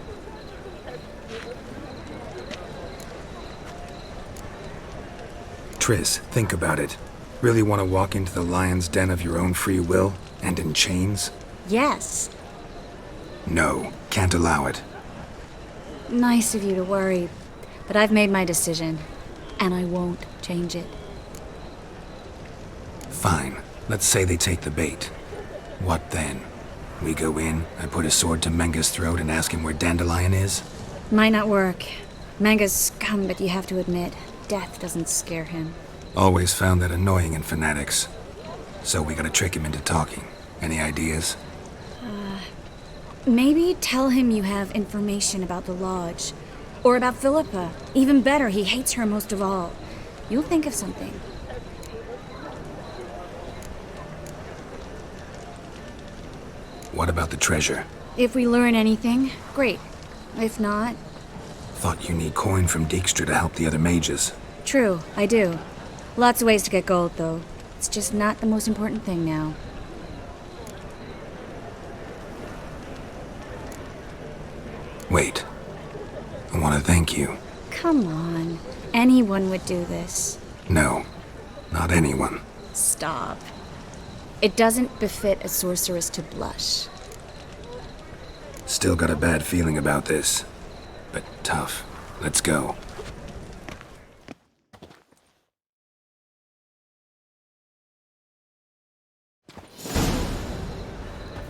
Triss, think about it. Really want to walk into the lion's den of your own free will, and in chains? Yes. No, can't allow it. Nice of you to worry, but I've made my decision, and I won't change it. Fine. Let's say they take the bait. What then? We go in, I put a sword to Menga's throat and ask him where Dandelion is? Might not work. Menga's scum, but you have to admit, death doesn't scare him. Always found that annoying in fanatics. So we gotta trick him into talking. Any ideas? Maybe tell him you have information about the Lodge. Or about Philippa. Even better, he hates her most of all. You'll think of something. What about the treasure? If we learn anything, great. If not... Thought you need coin from Dijkstra to help the other mages. True, I do. Lots of ways to get gold, though. It's just not the most important thing now. Wait. I want to thank you. Come on. Anyone would do this. No, not anyone. Stop. It doesn't befit a sorceress to blush. Still got a bad feeling about this. But tough. Let's go.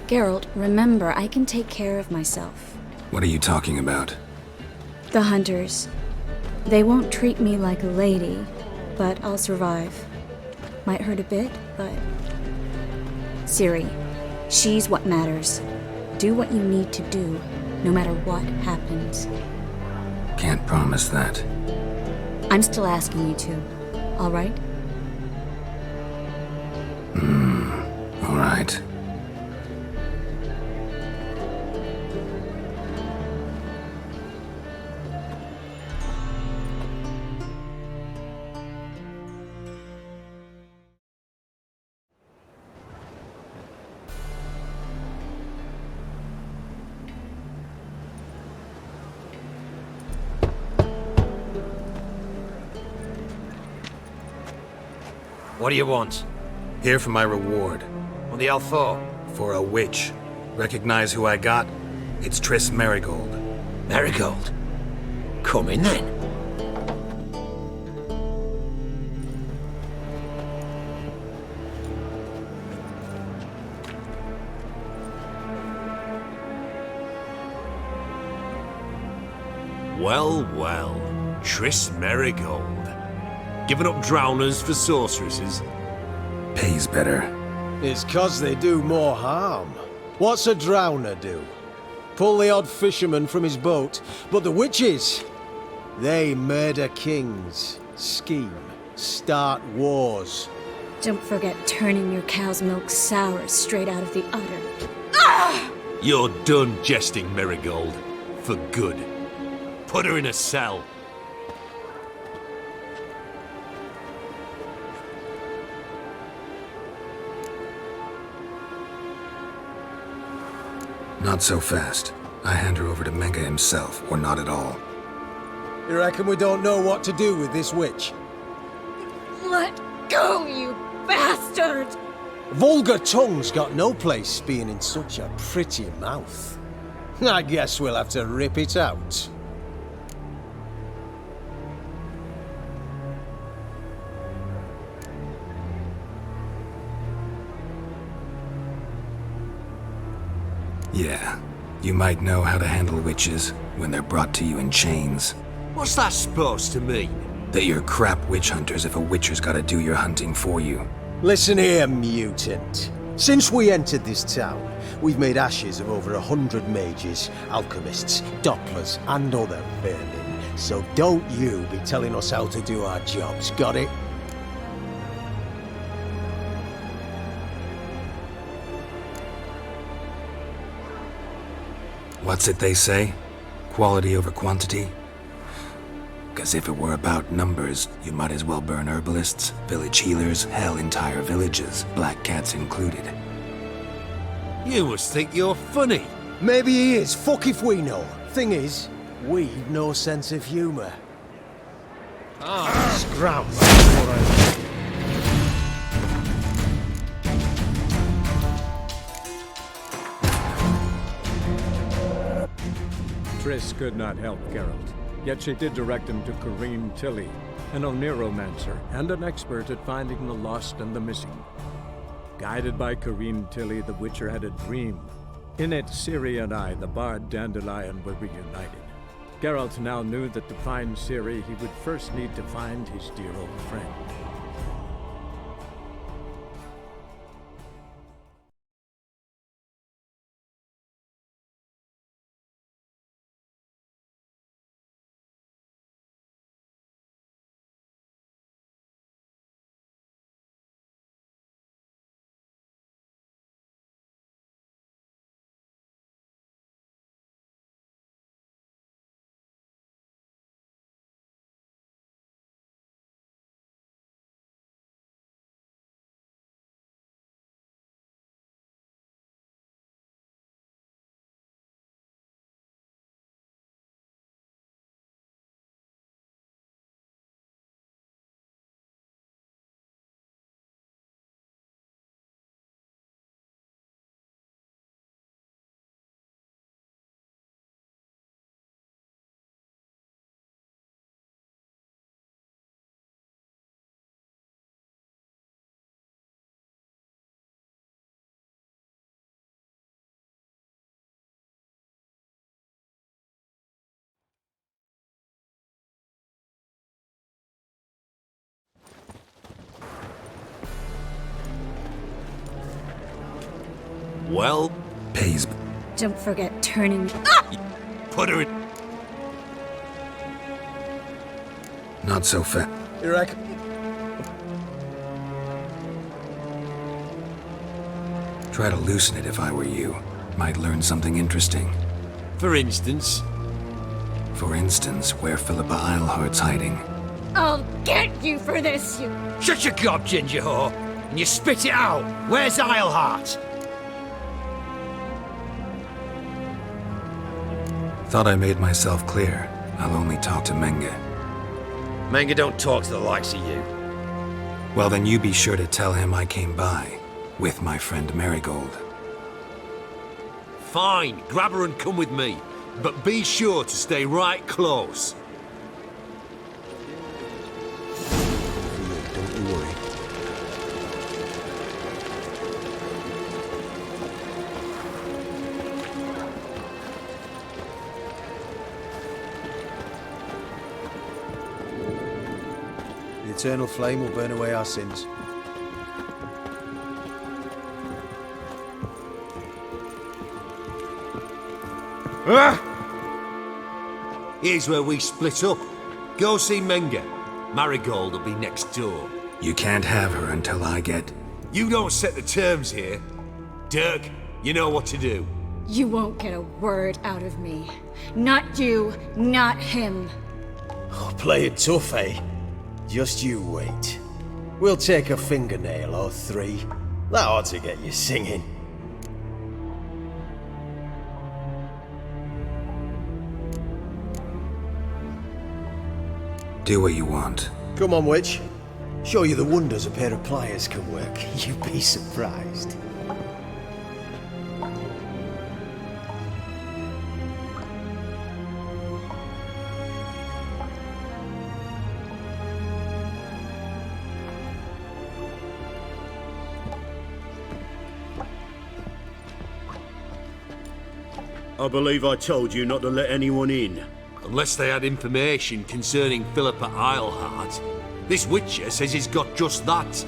Geralt, remember, I can take care of myself. What are you talking about? The hunters. They won't treat me like a lady, but I'll survive. Might hurt a bit, but... Ciri, she's what matters. Do what you need to do, no matter what happens. Can't promise that. I'm still asking you to, all right? All right. What do you want? Here for my reward. What the hell for? For a witch. Recognize who I got? It's Triss Merigold. Merigold? Come in then. Well, well. Triss Merigold. Giving up drowners for sorceresses? Pays better. It's 'cause they do more harm. What's a drowner do? Pull the odd fisherman from his boat. But the witches, they murder kings, scheme, start wars. Don't forget turning your cow's milk sour straight out of the udder. You're done jesting, Merigold. For good. Put her in a cell. Not so fast. I hand her over to Menga himself, or not at all. You reckon we don't know what to do with this witch? Let go, you bastard! Vulgar tongue's got no place being in such a pretty mouth. I guess we'll have to rip it out. Yeah, you might know how to handle witches when they're brought to you in chains. What's that supposed to mean? That you're crap witch hunters if a witcher's gotta do your hunting for you. Listen here, mutant. Since we entered this town, we've made ashes of over 100 mages, alchemists, dopplers, and other vermin. So don't you be telling us how to do our jobs, got it? What's it they say? Quality over quantity? 'Cause if it were about numbers, you might as well burn herbalists, village healers, hell, entire villages, black cats included. You must think you're funny. Maybe he is, fuck if we know. Thing is, we've no sense of humor. Scram, that's what I... Triss could not help Geralt, yet she did direct him to Corrine Tilly, an Oniromancer and an expert at finding the lost and the missing. Guided by Corrine Tilly, the Witcher had a dream. In it, Ciri and I, the bard Dandelion, were reunited. Geralt now knew that to find Ciri, he would first need to find his dear old friend. Well? Pays. Don't forget turning. Put her in. Not so fast. You reckon? Try to loosen it if I were you. Might learn something interesting. For instance? For instance, where Philippa Eilhart's hiding. I'll get you for this, you... Shut your gob, ginger whore, and you spit it out. Where's Eilhart? Thought I made myself clear. I'll only talk to Menge. Menge don't talk to the likes of you. Well, then you be sure to tell him I came by. With my friend Marigold. Fine, grab her and come with me. But be sure to stay right close. Don't you worry. The eternal flame will burn away our sins. Here's where we split up. Go see Menge. Marigold will be next door. You can't have her until I get... You don't set the terms here. Dirk, you know what to do. You won't get a word out of me. Not you, not him. Oh, play it tough, eh? Just you wait. We'll take a fingernail or three. That ought to get you singing. Do what you want. Come on, witch. Show you the wonders a pair of pliers can work. You'd be surprised. I believe I told you not to let anyone in. Unless they had information concerning Philippa Eilhart. This Witcher says he's got just that.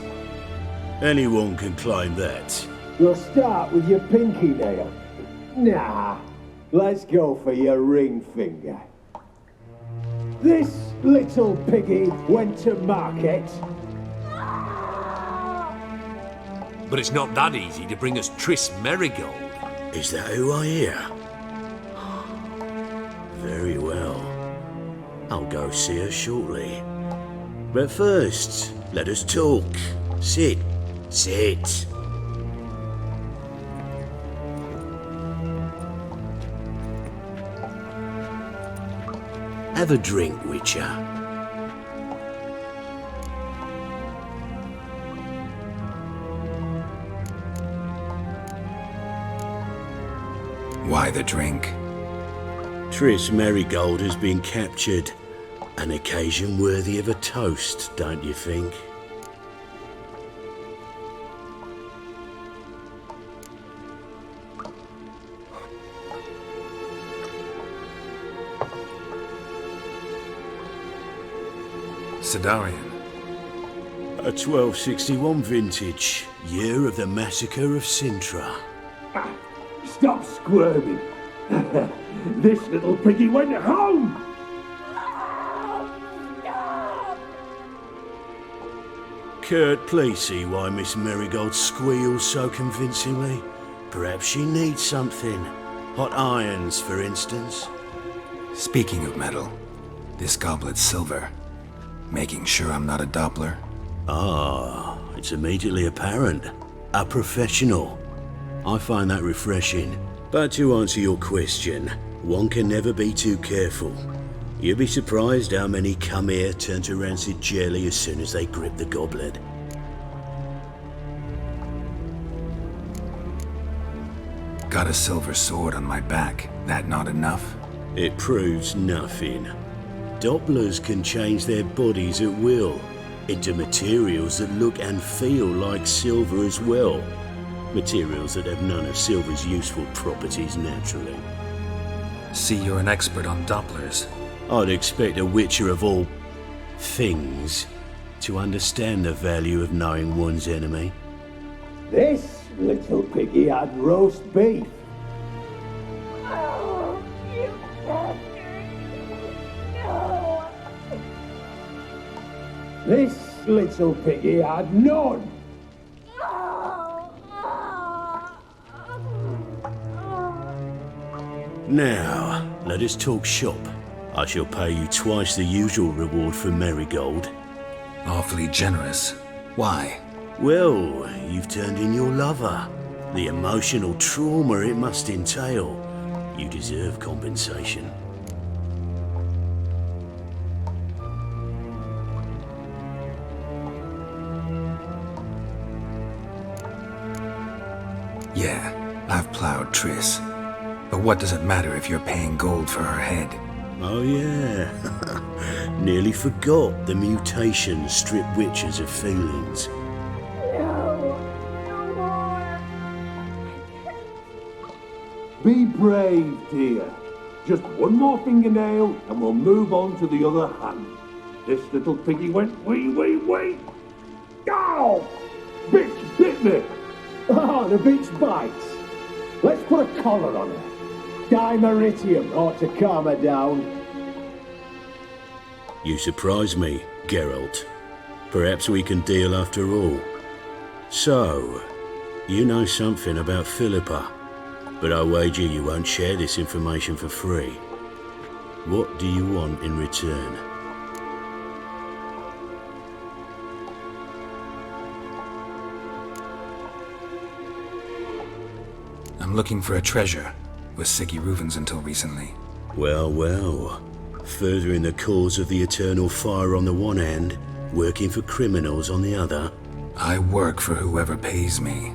Anyone can claim that. You'll start with your pinky nail. Nah, let's go for your ring finger. This little piggy went to market. But it's not that easy to bring us Triss Merigold. Is that who I hear? Very well. I'll go see her shortly. But first, let us talk. Sit. Sit. Have a drink, Witcher. Why the drink? Triss Merigold has been captured. An occasion worthy of a toast, don't you think? Sidarian. A 1261 vintage, year of the massacre of Sintra. Stop squirming. This little piggy went home! Kurt, please see why Miss Merigold squeals so convincingly. Perhaps she needs something. Hot irons, for instance. Speaking of metal, this goblet's silver. Making sure I'm not a Doppler. Ah, it's immediately apparent. A professional. I find that refreshing. But to answer your question, one can never be too careful. You'll be surprised how many come here turn to rancid jelly as soon as they grip the goblet. Got a silver sword on my back. That not enough? It proves nothing. Dopplers can change their bodies at will, into materials that look and feel like silver as well. Materials that have none of silver's useful properties naturally. See, you're an expert on Dopplers. I'd expect a Witcher of all things to understand the value of knowing one's enemy. This little piggy had roast beef. Oh, you bastard. No. This little piggy had none. Now, let us talk shop. I shall pay you twice the usual reward for Marigold. Awfully generous. Why? Well, you've turned in your lover. The emotional trauma it must entail. You deserve compensation. Yeah, I've plowed Triss. But what does it matter if you're paying gold for her head? Oh yeah. Nearly forgot the mutations strip witches of feelings. No. No more. Be brave, dear. Just one more fingernail and we'll move on to the other hand. This little piggy went wee. Ow! Bitch bit me! Ah, the bitch bites. Let's put a collar on her. Dimeritium ought to calm her down. You surprise me, Geralt. Perhaps we can deal after all. So, you know something about Philippa, but I wager you won't share this information for free. What do you want in return? I'm looking for a treasure. Was Siggy Ruvens until recently. Well, well. Furthering the cause of the eternal fire on the one hand, working for criminals on the other. I work for whoever pays me.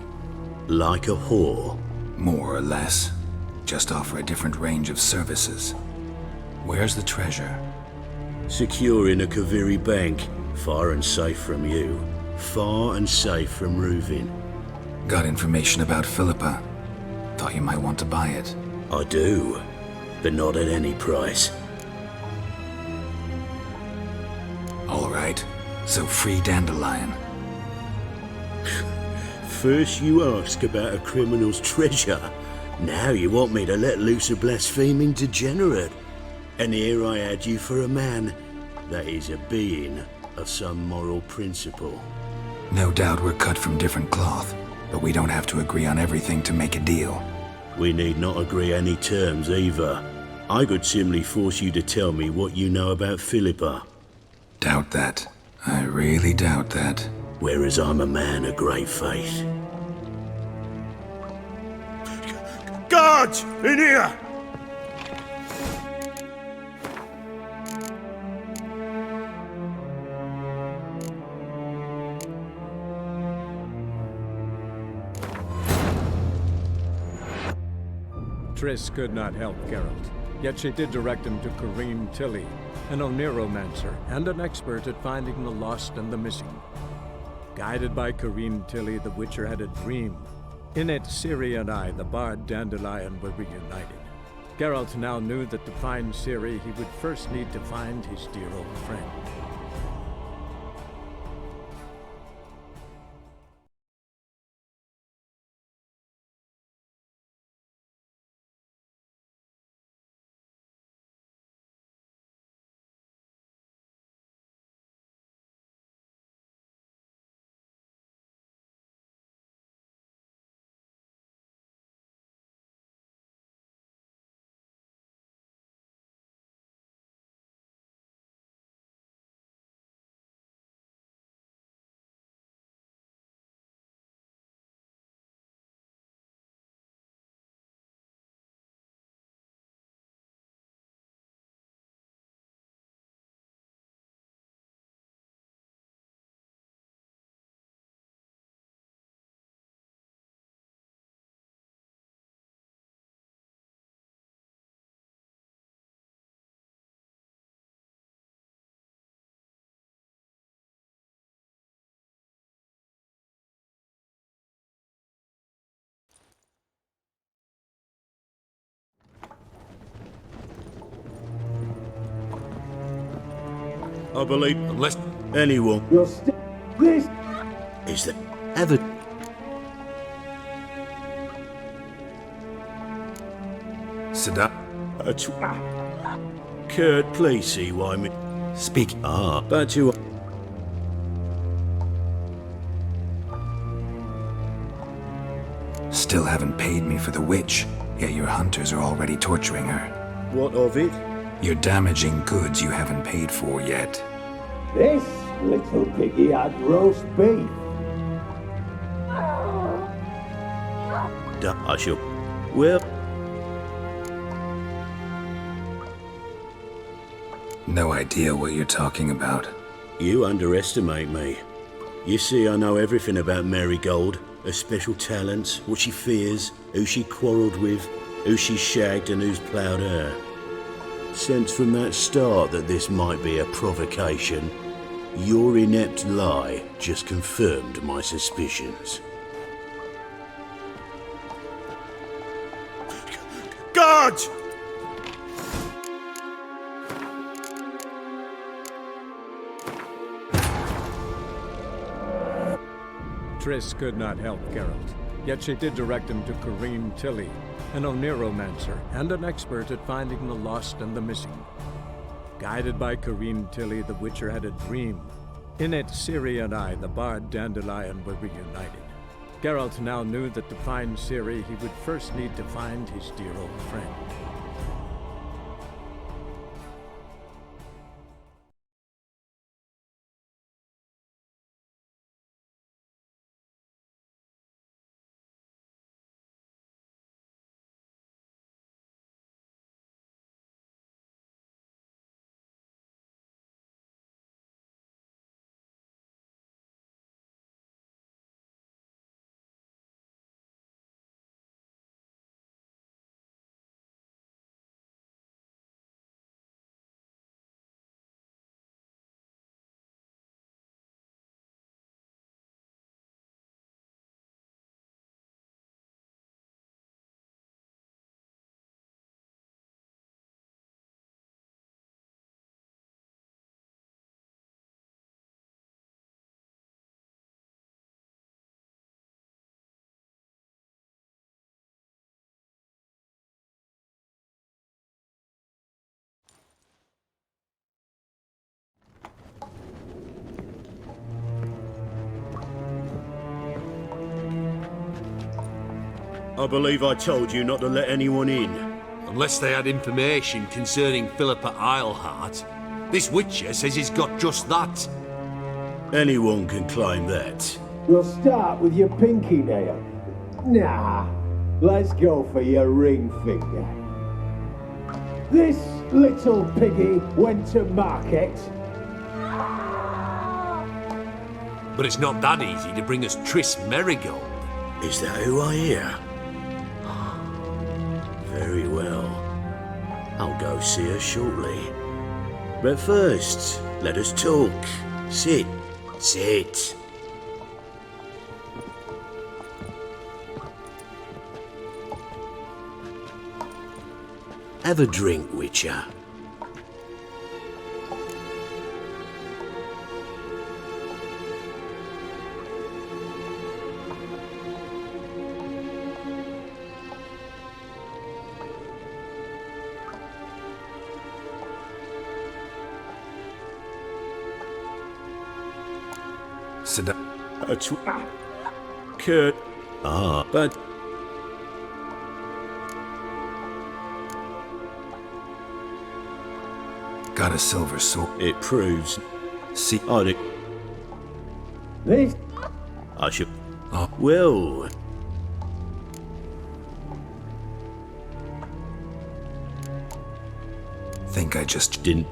Like a whore? More or less. Just offer a different range of services. Where's the treasure? Secure in a Kaviri bank. Far and safe from you. Far and safe from Ruvin. Got information about Philippa. Thought you might want to buy it. I do, but not at any price. All right, so free Dandelion. First you ask about a criminal's treasure. Now you want me to let loose a blaspheming degenerate. And here I had you for a man. That is a being of some moral principle. No doubt we're cut from different cloth, but we don't have to agree on everything to make a deal. We need not agree any terms either. I could simply force you to tell me what you know about Philippa. Doubt that. I really doubt that. Whereas I'm a man of great faith. Guards! In here! Triss could not help Geralt, yet she did direct him to Corrine Tilly, an Oniromancer and an expert at finding the lost and the missing. Guided by Corrine Tilly, the Witcher had a dream. In it, Ciri and I, the bard Dandelion, were reunited. Geralt now knew that to find Ciri, he would first need to find his dear old friend. I believe Unless anyone This is there ever Sada. Kurt, please see why me. Speak. But you. Still haven't paid me for the witch, yet your hunters are already torturing her. What of it? You're damaging goods you haven't paid for yet. This little piggy had roast beef. I shall. Well. No idea what you're talking about. You underestimate me. You see, I know everything about Marigold, her special talents, what she fears, who she quarrelled with, who she shagged and who's ploughed her. Sensed from that start that this might be a provocation, your inept lie just confirmed my suspicions. Guards! Triss could not help Geralt, yet she did direct him to Corrine Tilly, an Oniromancer and an expert at finding the lost and the missing. Guided by Corrine Tilly, the Witcher had a dream. In it, Ciri and I, the bard Dandelion, were reunited. Geralt now knew that to find Ciri, he would first need to find his dear old friend. I believe I told you not to let anyone in. Unless they had information concerning Philippa Eilhart. This Witcher says he's got just that. Anyone can claim that. We'll start with your pinky nail. Nah, let's go for your ring finger. This little piggy went to market. But it's not that easy to bring us Triss Merigold. Is that who I hear? Very well. I'll go see her shortly. But first, let us talk. Sit. Sit. Have a drink, Witcher. Sada. Kurt. But... Got a silver sword. It proves... See... This... I should... Well... Think I just... Didn't...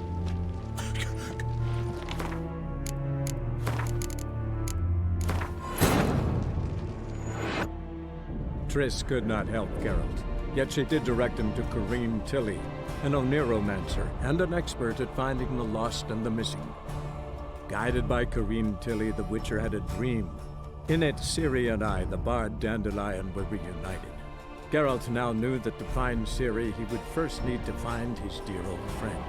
Triss could not help Geralt, yet she did direct him to Corrine Tilly, an Oniromancer and an expert at finding the lost and the missing. Guided by Corrine Tilly, the Witcher had a dream. In it, Ciri and I, the bard Dandelion, were reunited. Geralt now knew that to find Ciri, he would first need to find his dear old friend.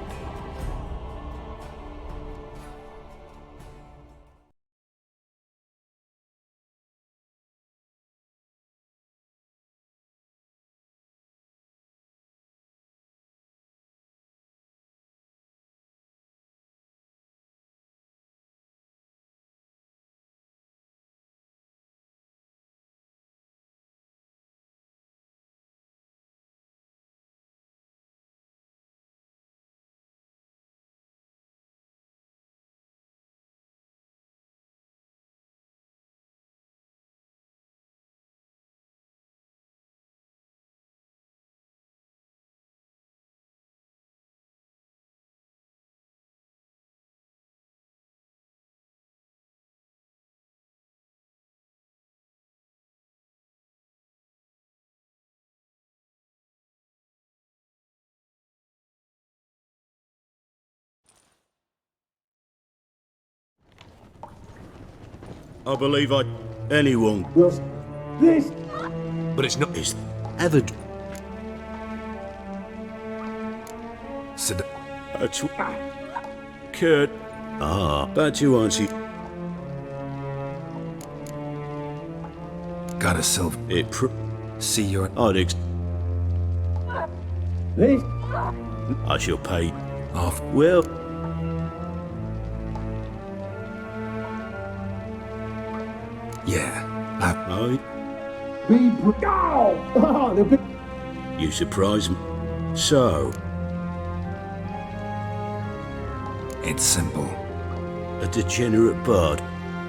I believe anyone. This. But it's not. Is ever. That's. Kurt. But you answer. Got a silver. See your. This. I shall pay off. Well. Yeah. You surprise me. So. It's simple. A degenerate bard.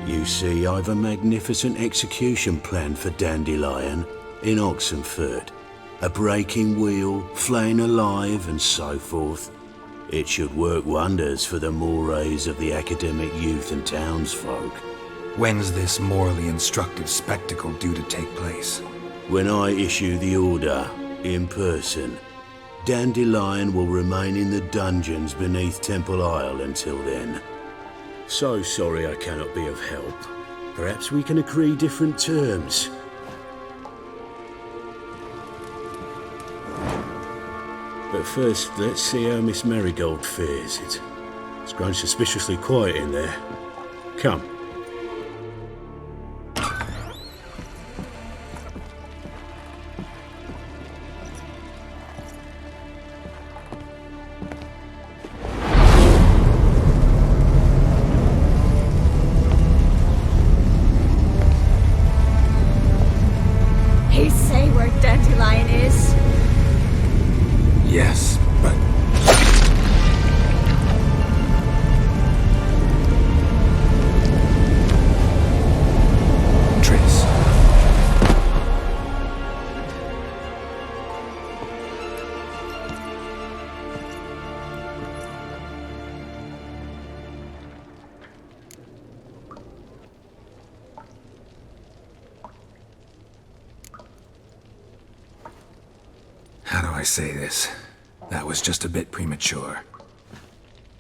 You see, I've a magnificent execution plan for Dandelion in Oxenford. A breaking wheel, flaying alive, and so forth. It should work wonders for the mores of the academic youth and townsfolk. When's this morally instructive spectacle due to take place? When I issue the order, in person. Dandelion will remain in the dungeons beneath Temple Isle until then. So sorry I cannot be of help. Perhaps we can agree different terms. But first, let's see how Miss Marigold fares. It's grown suspiciously quiet in there. Come. He say where Dandelion is? Yes, but... Triss. How do I say this? That was just a bit premature.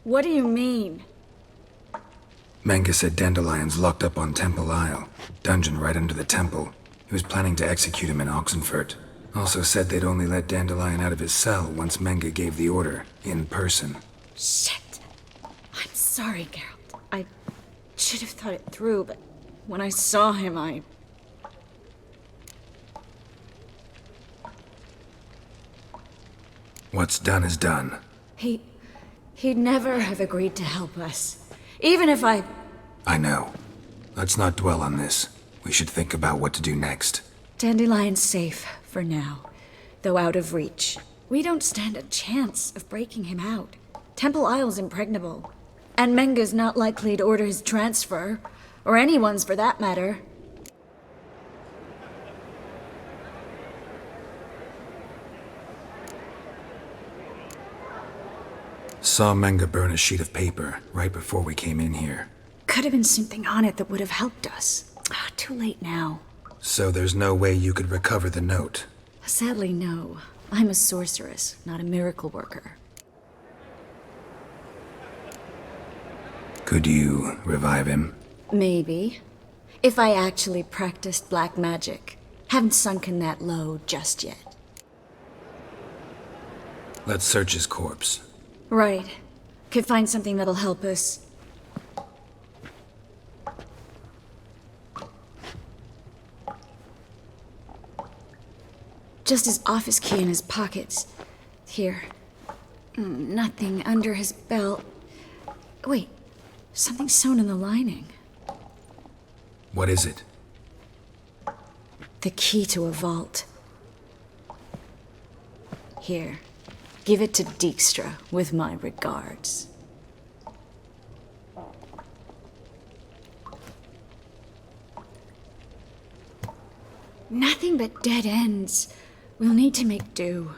What do you mean? Menga said Dandelion's locked up on Temple Isle. Dungeon right under the temple. He was planning to execute him in Oxenfurt. Also said they'd only let Dandelion out of his cell once Menga gave the order, in person. Shit. I'm sorry, Geralt. I should have thought it through, but when I saw him, What's done is done. He'd never have agreed to help us. Even if I know. Let's not dwell on this. We should think about what to do next. Dandelion's safe, for now. Though out of reach. We don't stand a chance of breaking him out. Temple Isle's impregnable. And Menga's not likely to order his transfer. Or anyone's for that matter. Saw Menga burn a sheet of paper right before we came in here. Could have been something on it that would have helped us. Too late now. So there's no way you could recover the note? Sadly, no. I'm a sorceress, not a miracle worker. Could you revive him? Maybe. If I actually practiced black magic. Haven't sunken that low just yet. Let's search his corpse. Right. Could find something that'll help us. Just his office key in his pockets. Here. Nothing under his belt. Wait. Something sewn in the lining. What is it? The key to a vault. Here. Give it to Dijkstra with my regards. Nothing but dead ends. We'll need to make do.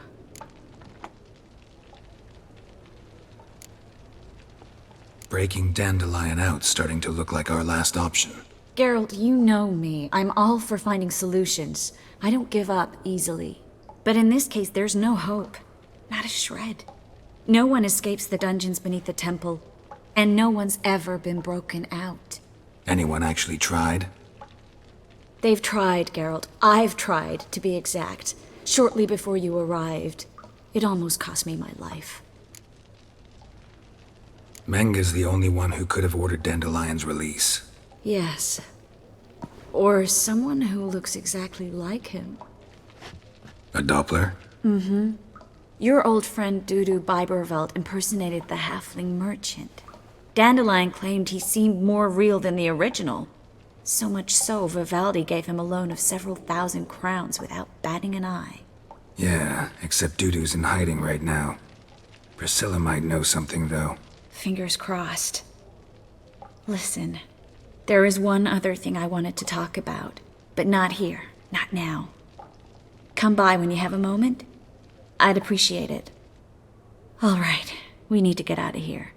Breaking Dandelion out's starting to look like our last option. Geralt, you know me. I'm all for finding solutions. I don't give up easily. But in this case, there's no hope. Not a shred. No one escapes the dungeons beneath the temple, and no one's ever been broken out. Anyone actually tried? They've tried, Geralt. I've tried, to be exact. Shortly before you arrived. It almost cost me my life. Menga's the only one who could have ordered Dandelion's release. Yes. Or someone who looks exactly like him. A Doppler? Mm-hmm. Your old friend Dudu Biberveld impersonated the halfling merchant. Dandelion claimed he seemed more real than the original. So much so, Vivaldi gave him a loan of several thousand crowns without batting an eye. Yeah, except Dudu's in hiding right now. Priscilla might know something, though. Fingers crossed. Listen, there is one other thing I wanted to talk about, but not here, not now. Come by when you have a moment. I'd appreciate it. All right, we need to get out of here.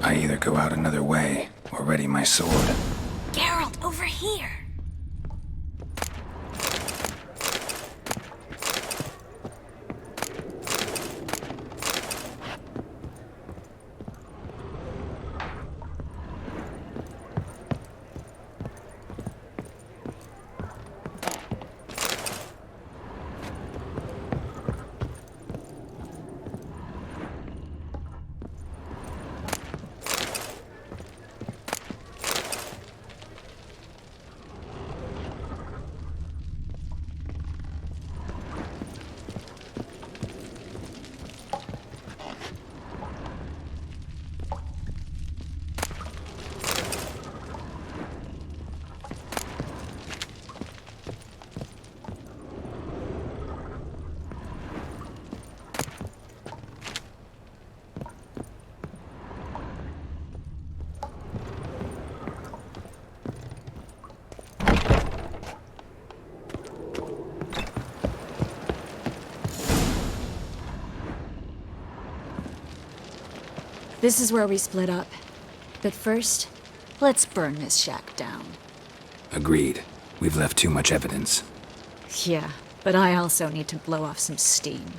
I either go out another way or ready my sword. Geralt, over here! This is where we split up. But first, let's burn this shack down. Agreed. We've left too much evidence. Yeah, but I also need to blow off some steam.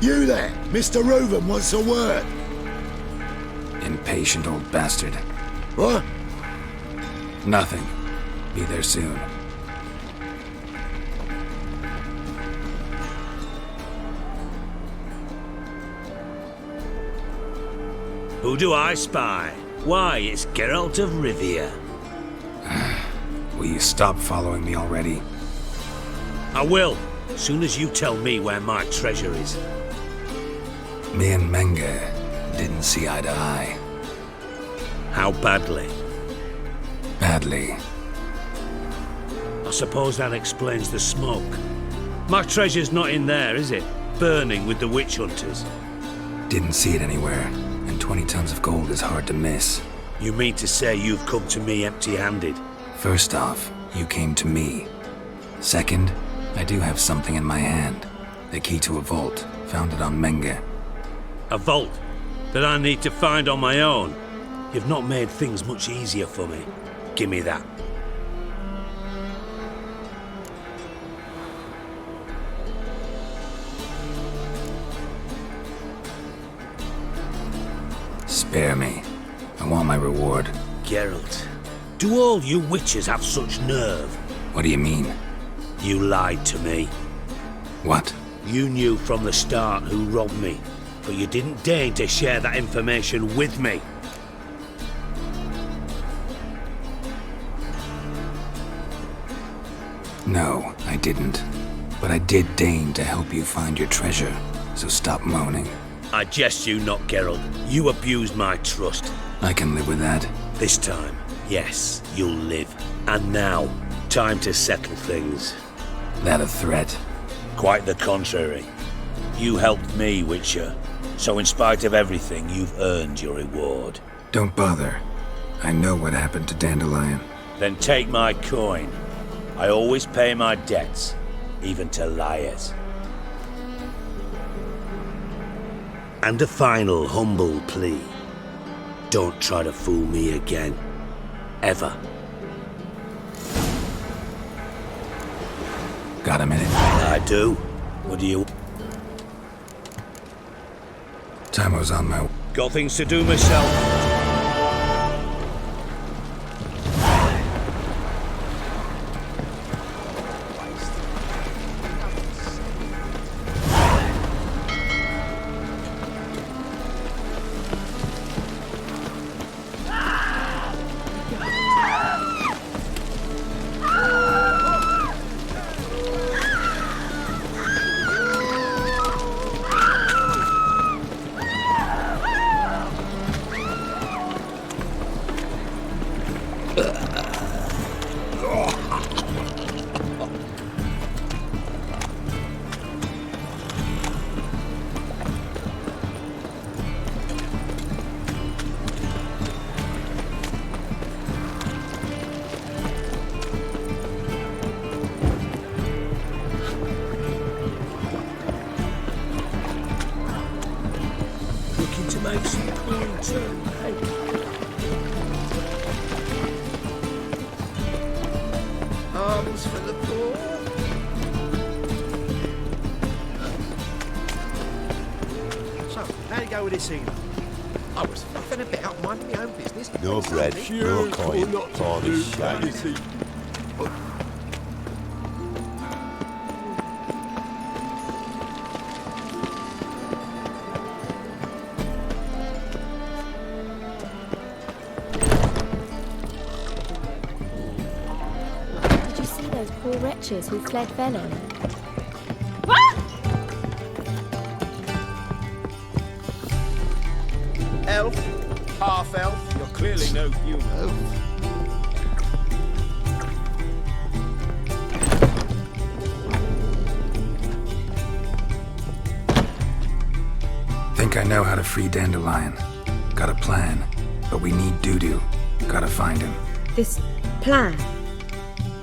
You there, Mr. Roven wants a word. Impatient old bastard. What? Nothing. Be there soon. Who do I spy? Why, it's Geralt of Rivia. Will you stop following me already? I will, as soon as you tell me where my treasure is. Me and Menga didn't see eye to eye. How badly? Badly. I suppose that explains the smoke. My treasure's not in there, is it? Burning with the witch hunters. Didn't see it anywhere, and 20 tons of gold is hard to miss. You mean to say you've come to me empty-handed? First off, you came to me. Second, I do have something in my hand. The key to a vault, found it on Menge. A vault that I need to find on my own. You've not made things much easier for me. Give me that. Spare me. I want my reward. Geralt, do all you witches have such nerve? What do you mean? You lied to me. What? You knew from the start who robbed me, but you didn't deign to share that information with me. No, I didn't. But I did deign to help you find your treasure, so stop moaning. I jest you not, Geralt. You abused my trust. I can live with that. This time, yes, you'll live. And now, time to settle things. That a threat? Quite the contrary. You helped me, Witcher. So in spite of everything, you've earned your reward. Don't bother. I know what happened to Dandelion. Then take my coin. I always pay my debts, even to liars. And a final humble plea. Don't try to fool me again. Ever. Got a minute? I do. What do you... Time on my... Got things to do myself. Arms for the poor. So, how you go with this evening? I was fluffing about, minding my own business. No bread, no coin, tarnish shame. Poor wretches who fled Velon. Elf, half elf, you're clearly no human. Think I know how to free Dandelion. Got a plan, but we need Dudu. Gotta find him. This plan?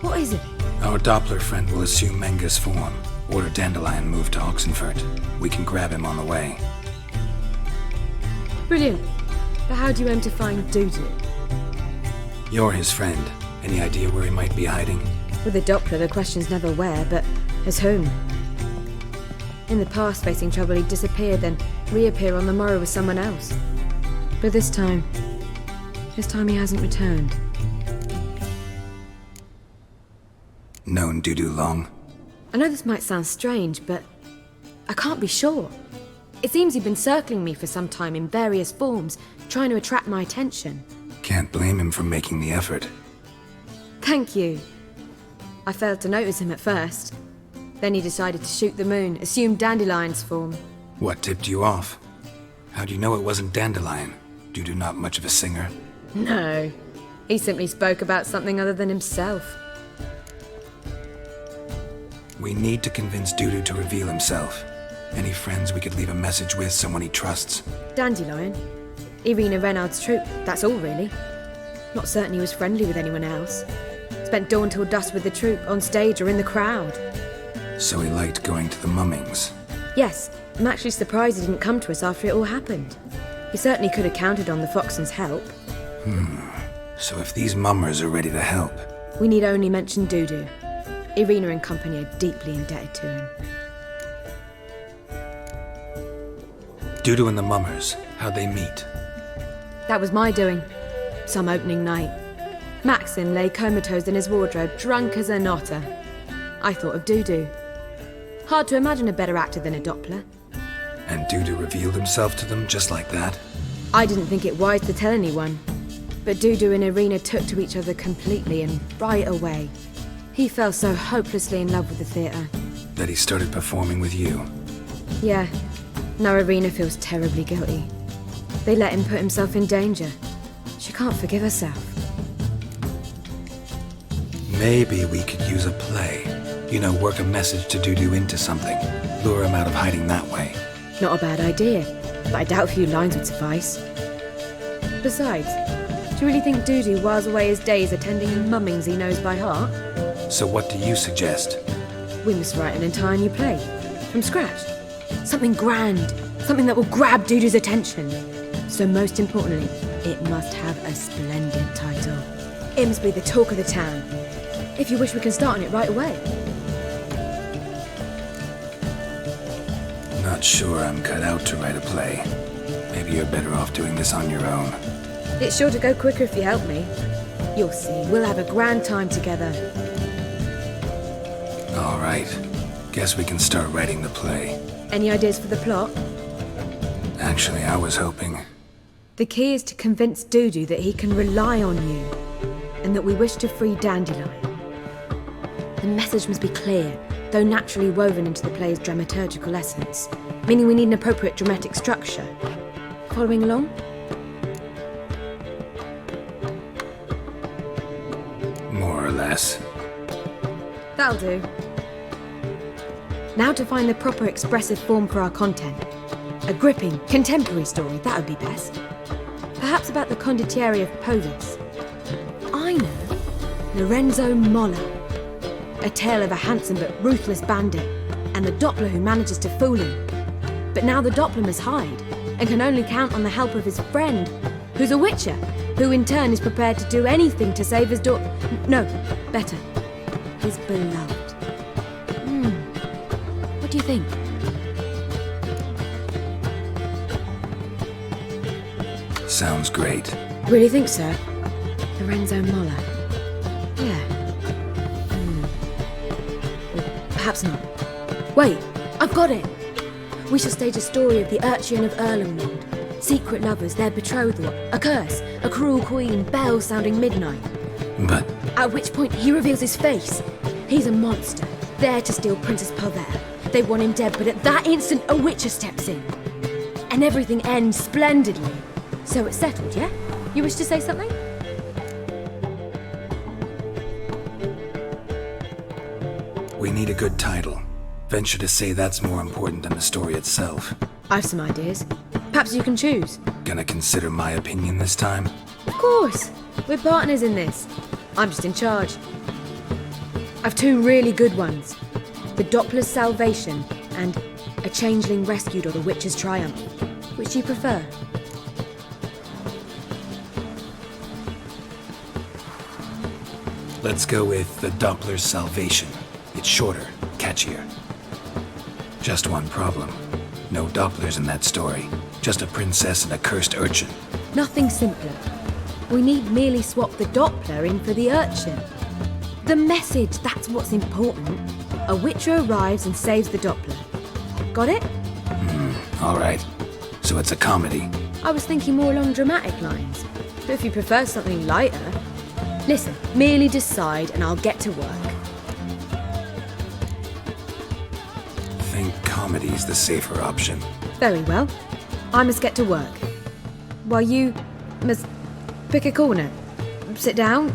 What is it? Our Doppler friend will assume Menge's form. Order Dandelion moved to Oxenfurt. We can grab him on the way. Brilliant. But how do you aim to find Dudu? You're his friend. Any idea where he might be hiding? With the Doppler, the question's never where, but as whom. In the past, facing trouble, he'd disappear, then reappear on the morrow with someone else. But this time he hasn't returned. Known Dudu long? I know this might sound strange, but I can't be sure. It seems he'd been circling me for some time in various forms, trying to attract my attention. Can't blame him for making the effort. Thank you. I failed to notice him at first. Then he decided to shoot the moon, assume Dandelion's form. What tipped you off? How'd you know it wasn't Dandelion? Dudu not much of a singer? No. He simply spoke about something other than himself. We need to convince Dudu to reveal himself. Any friends we could leave a message with, someone he trusts? Dandelion. Irina Renard's troop, that's all really. Not certain he was friendly with anyone else. Spent dawn till dusk with the troupe, on stage or in the crowd. So he liked going to the mummings. Yes, I'm actually surprised he didn't come to us after it all happened. He certainly could have counted on the Foxton's help. So if these mummers are ready to help, We need only mention Dudu. Irina and company are deeply indebted to him. Dudu and the mummers, how'd they meet? That was my doing. Some opening night. Maxim lay comatose in his wardrobe, drunk as an otter. I thought of Dudu. Hard to imagine a better actor than a Doppler. And Dudu revealed himself to them just like that? I didn't think it wise to tell anyone. But Dudu and Irina took to each other completely and right away. He fell so hopelessly in love with the theatre. That he started performing with you? Yeah. Now Irina feels terribly guilty. They let him put himself in danger. She can't forgive herself. Maybe we could use a play. You know, work a message to Dudu into something. Lure him out of hiding that way. Not a bad idea, but I doubt a few lines would suffice. Besides, do you really think Dudu whiles away his days attending mummings he knows by heart? So what do you suggest? We must write an entire new play. From scratch. Something grand. Something that will grab Dudu's attention. So most importantly, it must have a splendid title. It must be the talk of the town. If you wish, we can start on it right away. Not sure I'm cut out to write a play. Maybe you're better off doing this on your own. It's sure to go quicker if you help me. You'll see, we'll have a grand time together. All right. Guess we can start writing the play. Any ideas for the plot? Actually, I was hoping. The key is to convince Dudu that he can rely on you, and that we wish to free Dandelion. The message must be clear, though naturally woven into the play's dramaturgical essence, meaning we need an appropriate dramatic structure. Following along? More or less. That'll do. Now to find the proper expressive form for our content. A gripping, contemporary story, that would be best. Perhaps about the condottieri of Povis. I know. Lorenzo Molla. A tale of a handsome but ruthless bandit, and the Doppler who manages to fool him. But now the Doppler must hide, and can only count on the help of his friend, who's a witcher, who in turn is prepared to do anything to save his daughter. No, better. His beloved. What do you think? Sounds great. Really think so? Lorenzo Molla. Yeah. Perhaps not. Wait, I've got it! We shall stage a story of the Urchin of Erlenwald. Secret lovers, their betrothal, a curse, a cruel queen, bells sounding midnight. But... At which point he reveals his face. He's a monster, there to steal Princess Pavere. They want him dead, but at that instant a witcher steps in. And everything ends splendidly. So it's settled, yeah? You wish to say something? We need a good title. Venture to say that's more important than the story itself. I've some ideas. Perhaps you can choose. Gonna consider my opinion this time? Of course! We're partners in this. I'm just in charge. I've two really good ones. The Doppler's Salvation and A Changeling Rescued or The Witcher's Triumph. Which do you prefer? Let's go with The Doppler's Salvation. It's shorter, catchier. Just one problem. No Dopplers in that story. Just a princess and a cursed urchin. Nothing simpler. We need merely swap the Doppler in for the urchin. The message, that's what's important. A witcher arrives and saves the Doppler. Got it? All right. So it's a comedy. I was thinking more along dramatic lines. But if you prefer something lighter... Listen, merely decide and I'll get to work. Think comedy's the safer option. Very well. I must get to work. While you must pick a corner. Sit down,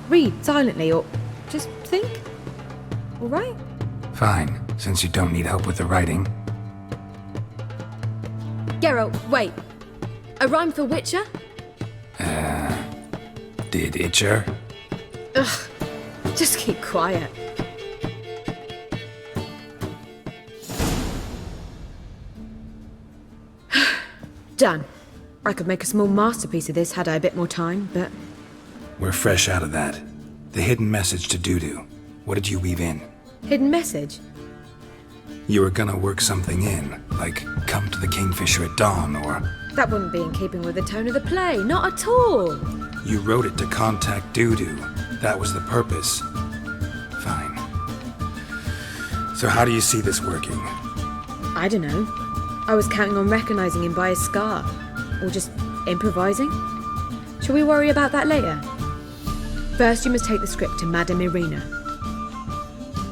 read silently, or just think. All right? Fine, since you don't need help with the writing. Geralt, wait. A rhyme for Witcher? Did Itcher? Ugh. Just keep quiet. Done. I could make a small masterpiece of this had I a bit more time, but... We're fresh out of that. The hidden message to Dudu. What did you weave in? Hidden message? You were gonna work something in, like come to the Kingfisher at dawn, or... That wouldn't be in keeping with the tone of the play, not at all. You wrote it to contact Dudu. That was the purpose. Fine. So how do you see this working? I don't know. I was counting on recognizing him by his scar. Or just improvising. Shall we worry about that later? First, you must take the script to Madame Irina.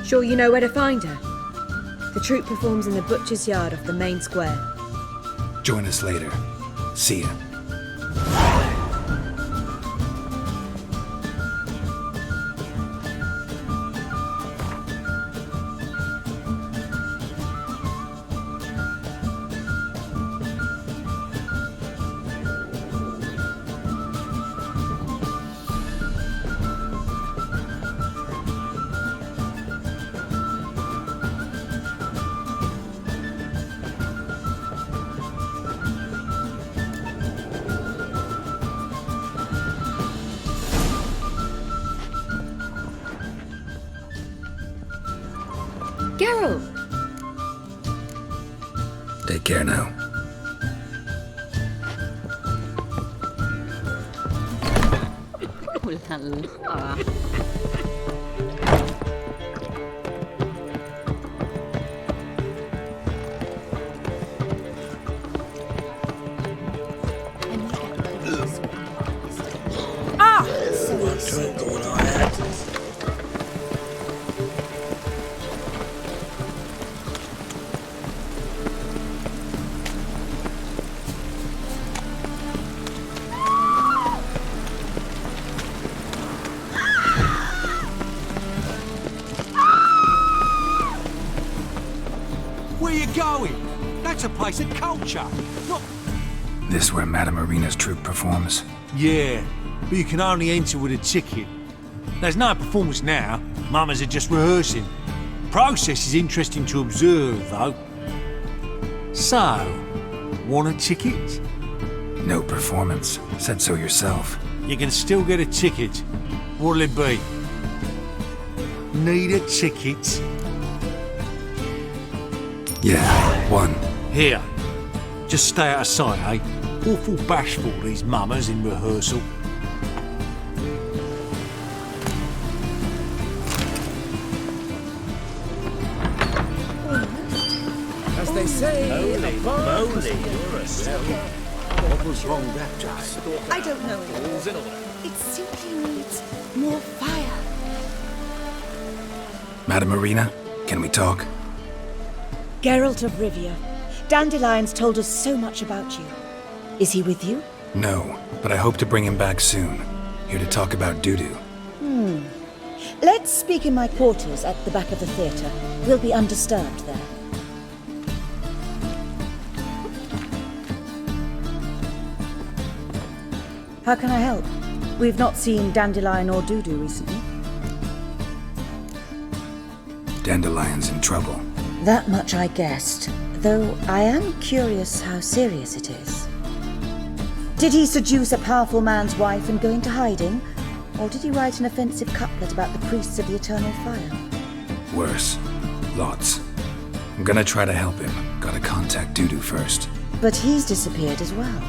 Sure you know where to find her? The troupe performs in the Butcher's Yard off the main square. Join us later. See ya. Geralt! Take care now. Ooh la la. Where you going? That's a place of culture, not... This where Madame Irina's troupe performs? Yeah, but you can only enter with a ticket. There's no performance now. Mamas are just rehearsing. Process is interesting to observe, though. So, want a ticket? No performance. Said so yourself. You can still get a ticket. What'll it be? Need a ticket? Yeah, one. Here. Just stay out of sight, eh? Awful bashful, these mamas in rehearsal. As they say, Holy moly, you're a star. What was wrong that time? I don't know. It simply needs more fire. Madame Irina, can we talk? Geralt of Rivia, Dandelion's told us so much about you. Is he with you? No, but I hope to bring him back soon. Here to talk about Dudu. Let's speak in my quarters at the back of the theatre. We'll be undisturbed there. How can I help? We've not seen Dandelion or Dudu recently. Dandelion's in trouble. That much I guessed, though I am curious how serious it is. Did he seduce a powerful man's wife and go into hiding? Or did he write an offensive couplet about the priests of the eternal fire? Worse. Lots. I'm gonna try to help him. Gotta contact Dudu first. But he's disappeared as well.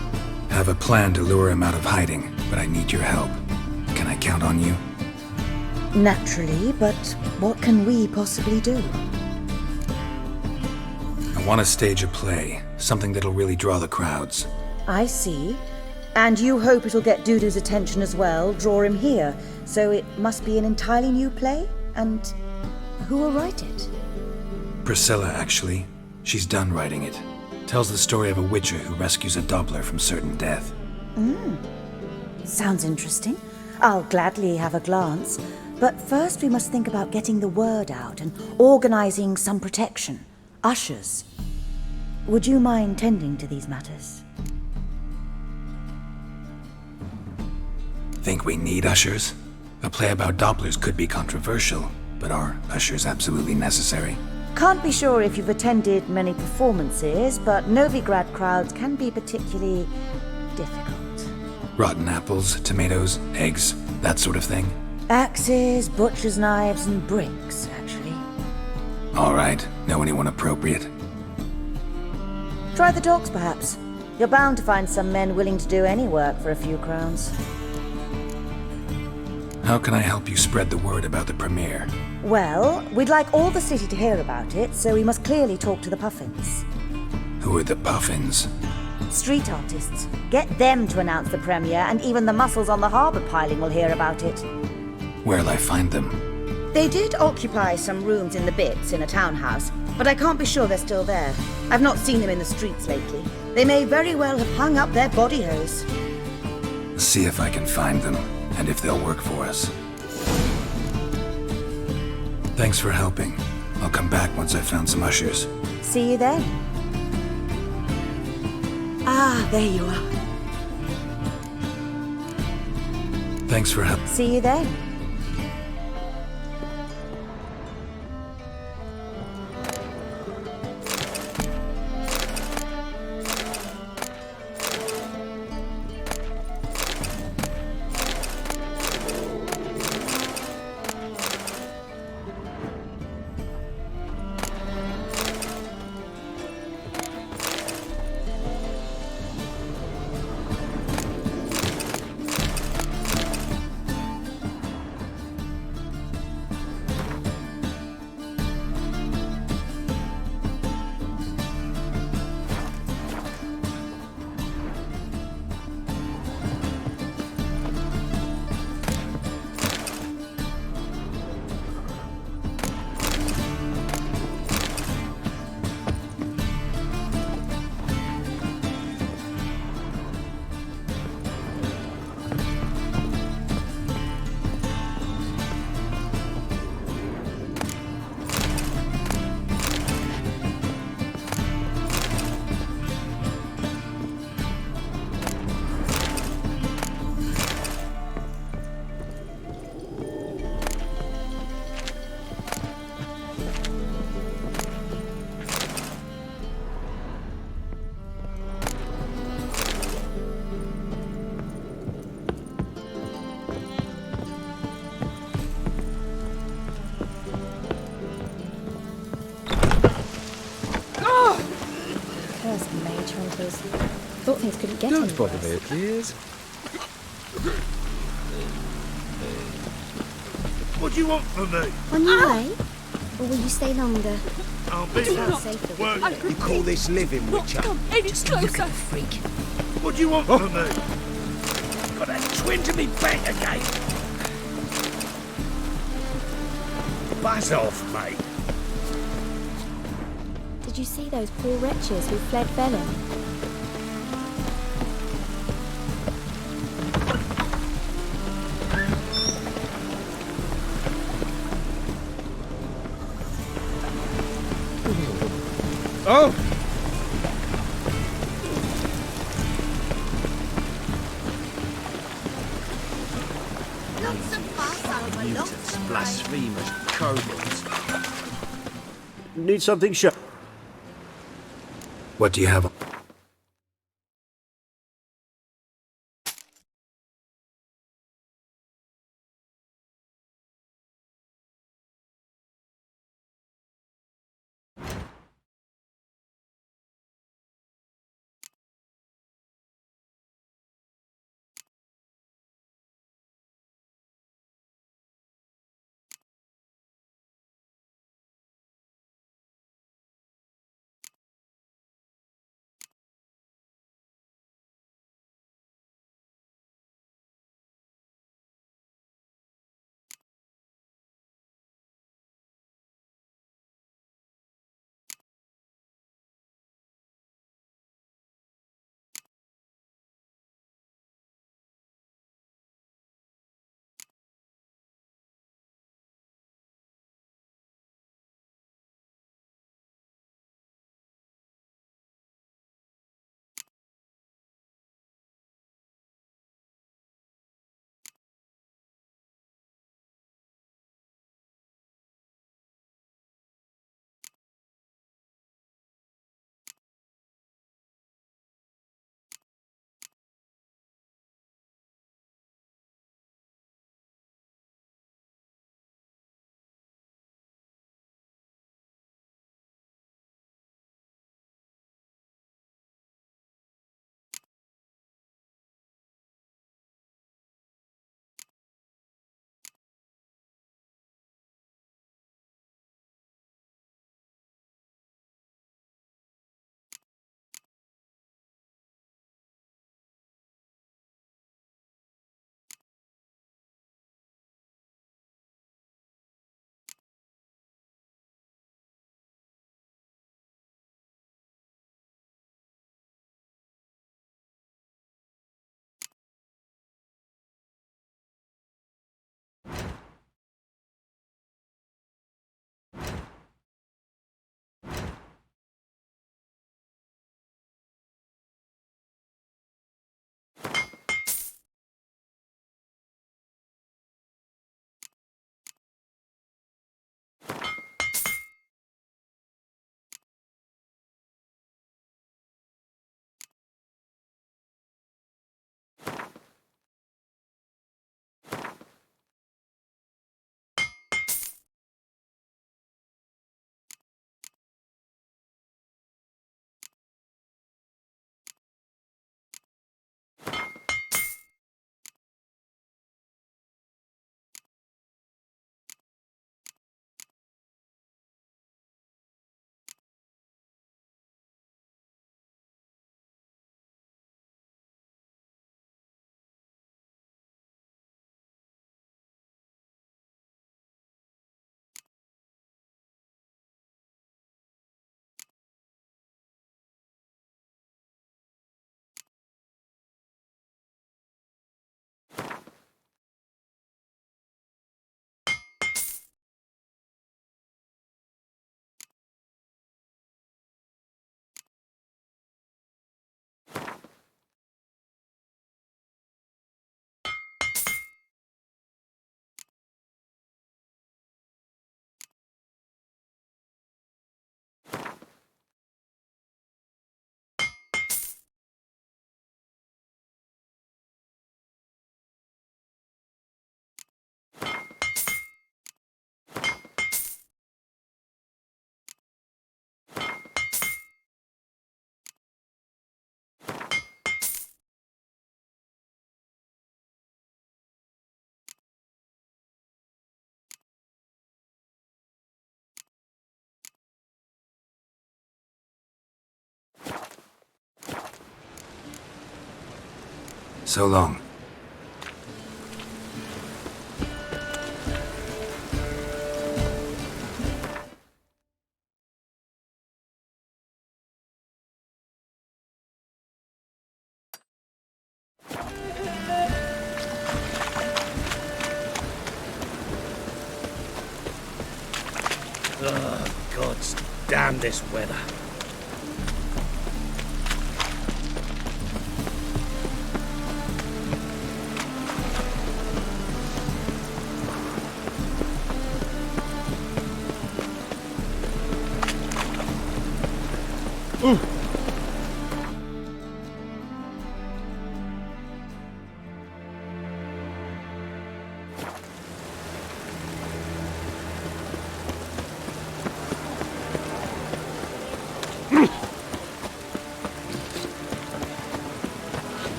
Have a plan to lure him out of hiding, but I need your help. Can I count on you? Naturally, but what can we possibly do? I want to stage a play. Something that'll really draw the crowds. I see. And you hope it'll get Dudu's attention as well, draw him here. So it must be an entirely new play? And who will write it? Priscilla, actually. She's done writing it. Tells the story of a witcher who rescues a Doppler from certain death. Sounds interesting. I'll gladly have a glance. But first we must think about getting the word out and organizing some protection. Ushers. Would you mind tending to these matters? Think we need ushers? A play about Dopplers could be controversial, but are ushers absolutely necessary? Can't be sure if you've attended many performances, but Novigrad crowds can be particularly difficult. Rotten apples, tomatoes, eggs, that sort of thing? Axes, butcher's knives, and bricks, actually. All right. Know anyone appropriate? Try the dogs, perhaps. You're bound to find some men willing to do any work for a few crowns. How can I help you spread the word about the premiere? Well, we'd like all the city to hear about it, so we must clearly talk to the Puffins. Who are the Puffins? Street artists. Get them to announce the premiere, and even the muscles on the harbour piling will hear about it. Where'll I find them? They did occupy some rooms in the Bits in a townhouse, but I can't be sure they're still there. I've not seen them in the streets lately. They may very well have hung up their body hose. See if I can find them, and if they'll work for us. Thanks for helping. I'll come back once I've found some ushers. See you then. Ah, there you are. Thanks for help. See you then. Thought things couldn't get Don't any bother worse. me, please. What do you want from me? On your way? Or will you stay longer? I'll be It's far there. safer with Work. you. You call this living, Witcher? Just look at the freak. What do you want from me? Got that twin to me back again. Buzz off, mate. Did you see those poor wretches who fled Velen? Oh! Blasphemous kobolds. Need something shut. What do you have? So long. Oh, gods damn this weather.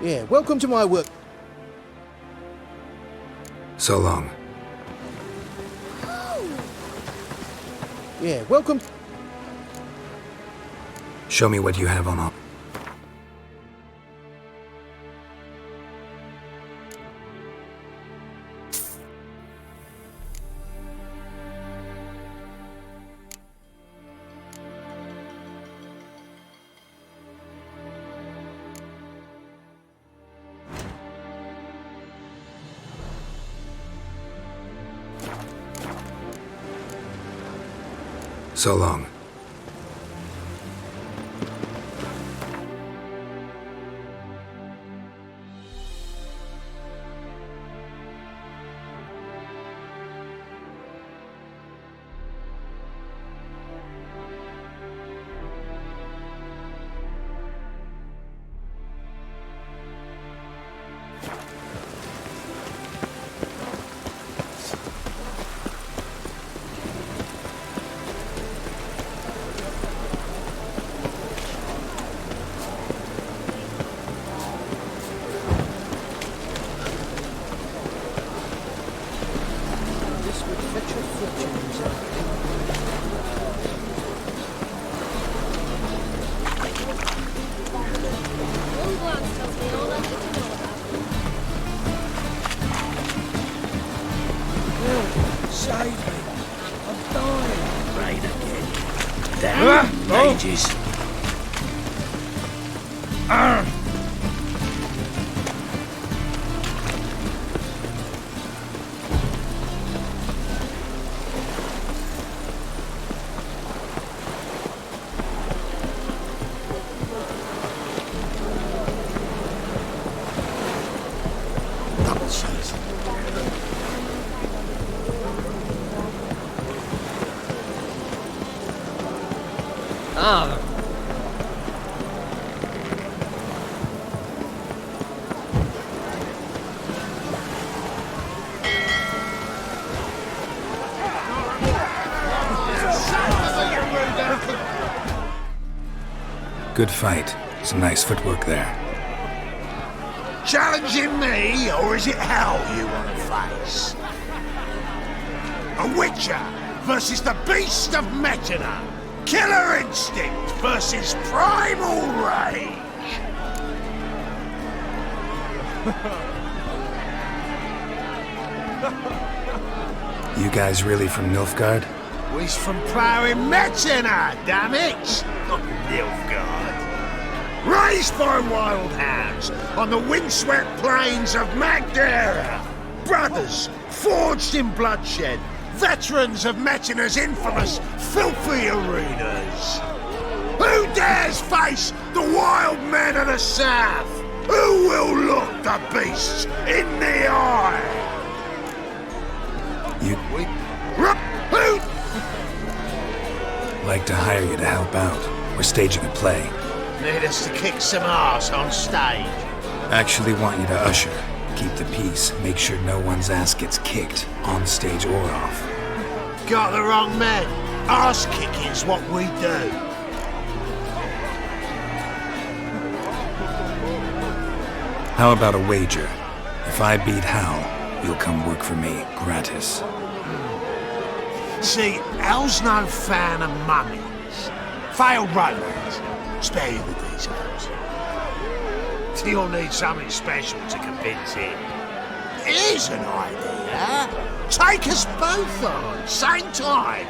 Yeah, welcome to my work. So long. Yeah, welcome. Show me what you have on. So long. Save me. I'm dying. Rain again. Damn ages. Good fight. Some nice footwork there. Challenging me, or is it hell you want to face? A Witcher versus the Beast of Metina. Killer instinct versus primal rage. You guys really from Nilfgaard? We's from ploughing Metina, damn it! Not Nilfgaard. Raised by wild hounds on the windswept plains of Magdera. Brothers, forged in bloodshed. Veterans of Metina's infamous, filthy arenas. Who dares face the wild men of the south? Who will look the beasts in the eye? Who? Like to hire you to help out. We're staging a play. Need us to kick some ass on stage. Actually want you to usher. Keep the peace. Make sure no one's ass gets kicked, on stage or off. Got the wrong man. Ass kicking's what we do. How about a wager? If I beat Hal, you'll come work for me, gratis. See, Hal's no fan of mummies. Failed romance. Spare you the details. You'll need something special to convince him. Here's an idea. Take us both on, same time.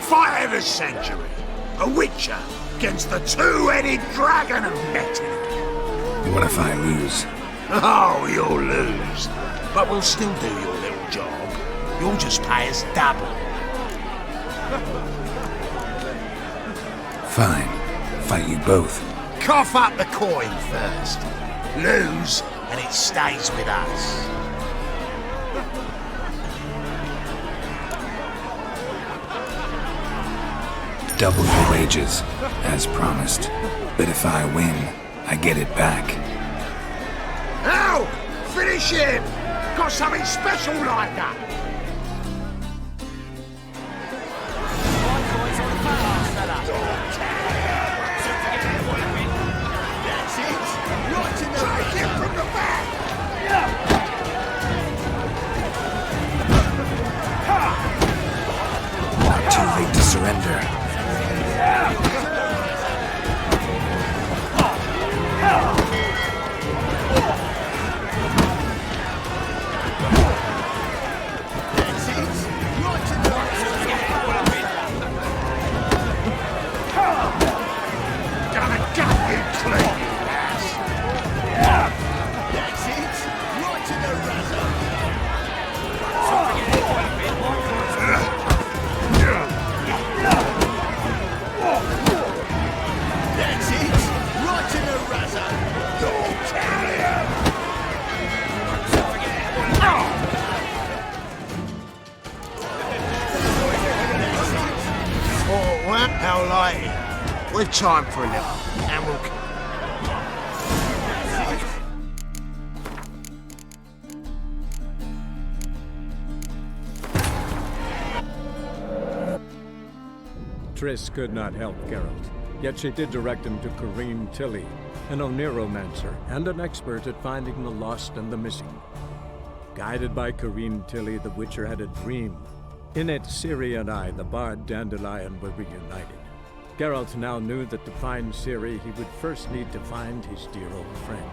Fight of the century. A Witcher against the two-headed dragon of Metin. What if I lose? Oh, you'll lose. But we'll still do your little job. You'll just pay us double. Fine. Fight you both. Cough up the coin first. Lose, and it stays with us. Double your wages, as promised. But if I win, I get it back. Now, finish him! Got something special like that! That's it! Right in the take him from the back! Not too late to surrender. How light? We've time for a little, and we'll... Triss could not help Geralt, yet she did direct him to Corrine Tilly, an Oniromancer and an expert at finding the lost and the missing. Guided by Corrine Tilly, the Witcher had a dream. In it, Ciri and I, the bard Dandelion, were reunited. Geralt now knew that to find Ciri, he would first need to find his dear old friend.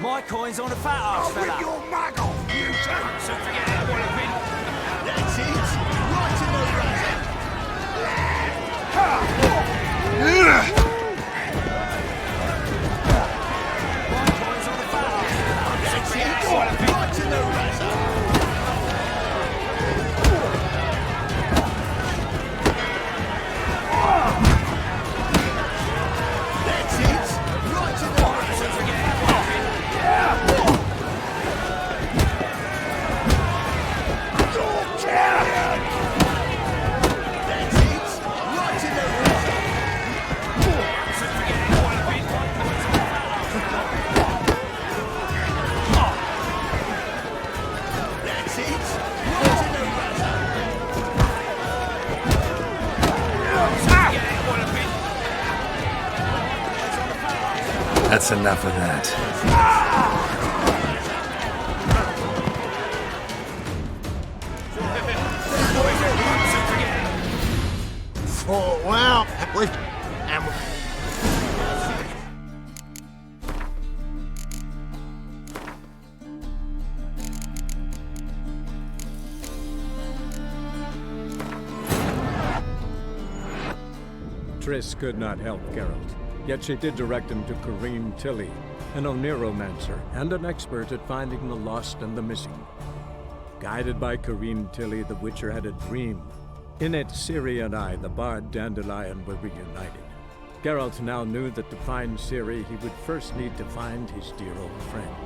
My coin's on a fat ass, fella. Rip your mug off, you two! So forget how well I've been. That's it! Right in the My coin's on a fat ass, fella. So forget how well I've been. Right in the razor! That's it! Right in the razor! So forget how well I've been. That's enough of that. Oh, well, we... Triss could not help Geralt, yet she did direct him to Corrine Tilly, an Oniromancer and an expert at finding the lost and the missing. Guided by Corrine Tilly, the Witcher had a dream. In it, Ciri and I, the bard Dandelion, were reunited. Geralt now knew that to find Ciri, he would first need to find his dear old friend.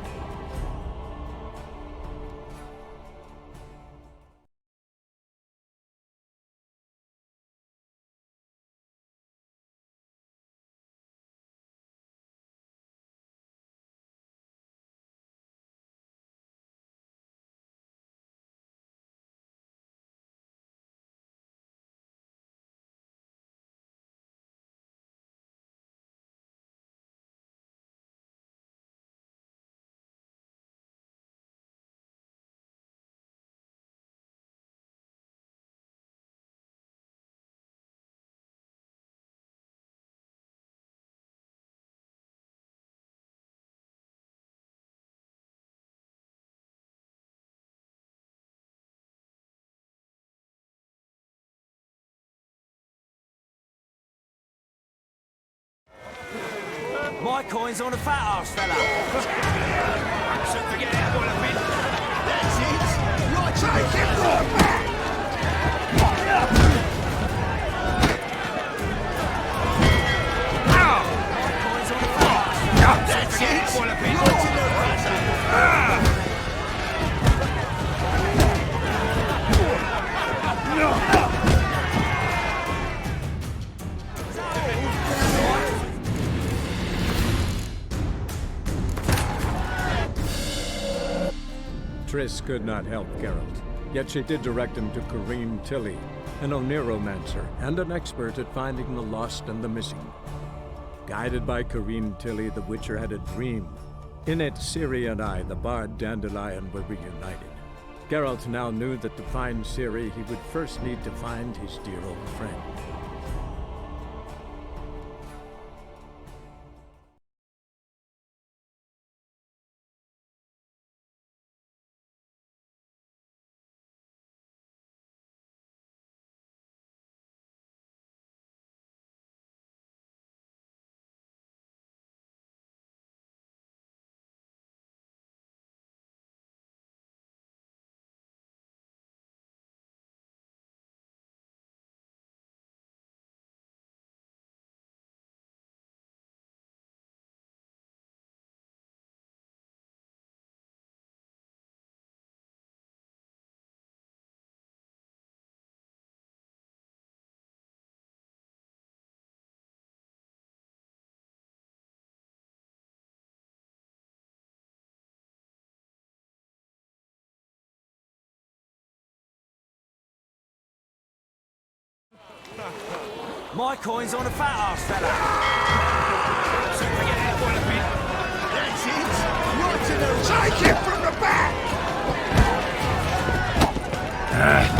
My coin's on a fat ass fella. So forget it, boy, a bit. That's it. Right, take it right back. That's it. Boy, a bit. Right in the razor. Triss could not help Geralt, yet she did direct him to Corrine Tilly, an Oniromancer and an expert at finding the lost and the missing. Guided by Corrine Tilly, the Witcher had a dream. In it, Ciri and I, the bard Dandelion, were reunited. Geralt now knew that to find Ciri, he would first need to find his dear old friend. My coin's on a fat ass fella. So forget it, boy, a bit. That's it. Right in the razor. Take it from the back. That's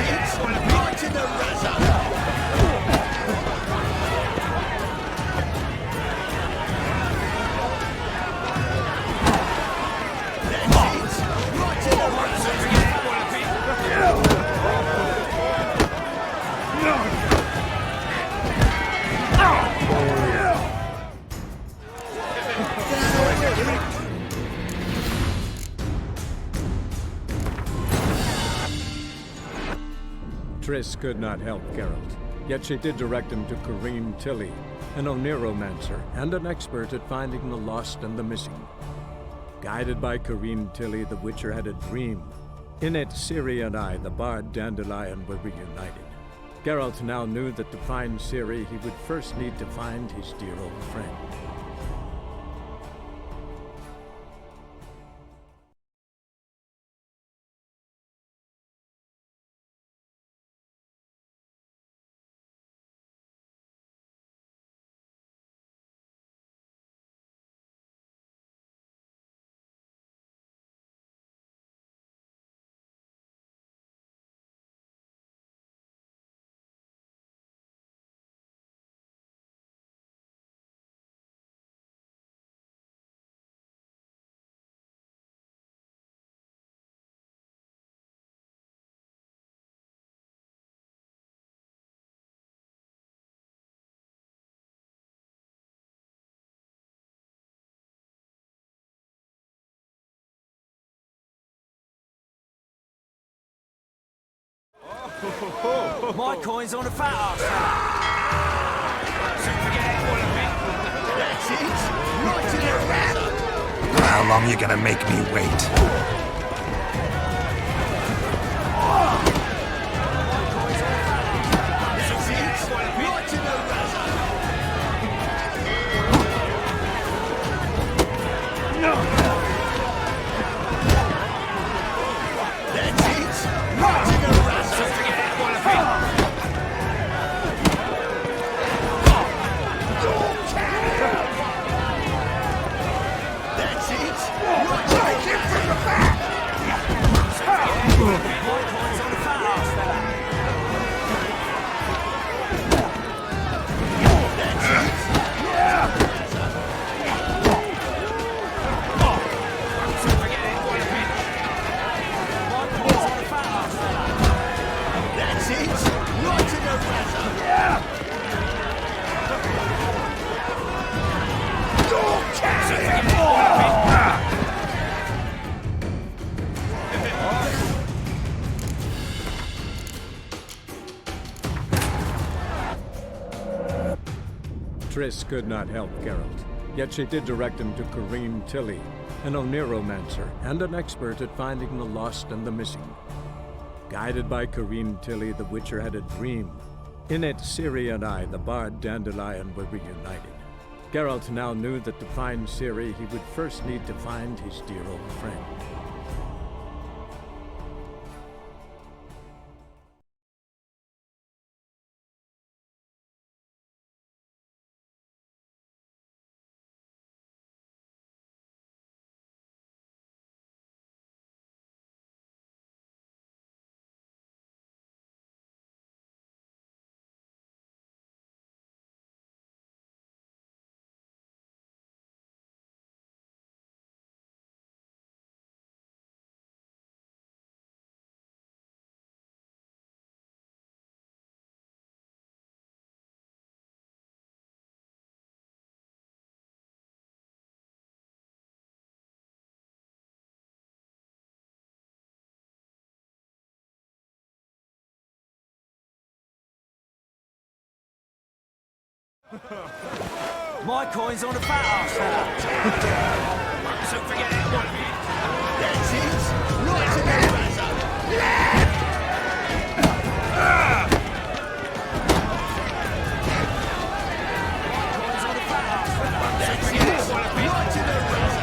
it. Right in the razor. Triss could not help Geralt, yet she did direct him to Corrine Tilly, an Oniromancer and an expert at finding the lost and the missing. Guided by Corrine Tilly, the Witcher had a dream. In it, Ciri and I, the bard Dandelion, were reunited. Geralt now knew that to find Ciri, he would first need to find his dear old friend. My coin's on a fat ass. That's it. Right to the razor. How long you gonna make me wait? Triss could not help Geralt, yet she did direct him to Corrine Tilly, an Oneromancer and an expert at finding the lost and the missing. Guided by Corrine Tilly, the Witcher had a dream. In it, Ciri and I, the bard Dandelion, were reunited. Geralt now knew that to find Ciri, he would first need to find his dear old friend. My coin's on a fat ass. So forget it, one of you. That's it. Right to the razor. Left! That's it. Right to the razor.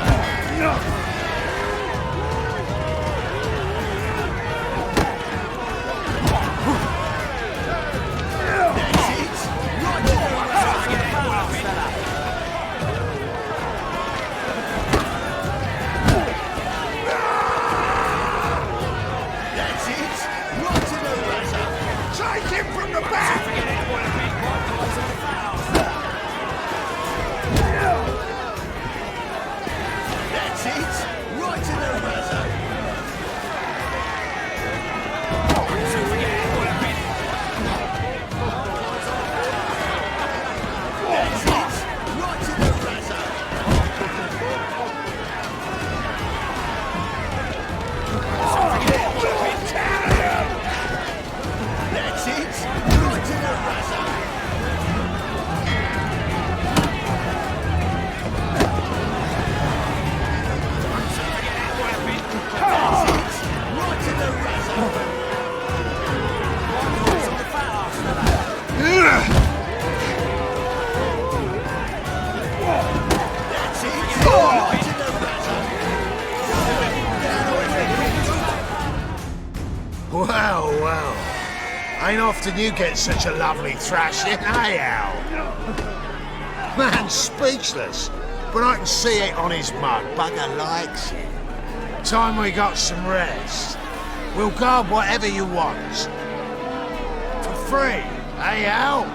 Well. Ain't often you get such a lovely thrashing, eh, Al? Man's speechless, but I can see it on his mug. Bugger likes it. Time we got some rest. We'll guard whatever you want. For free, eh, Al?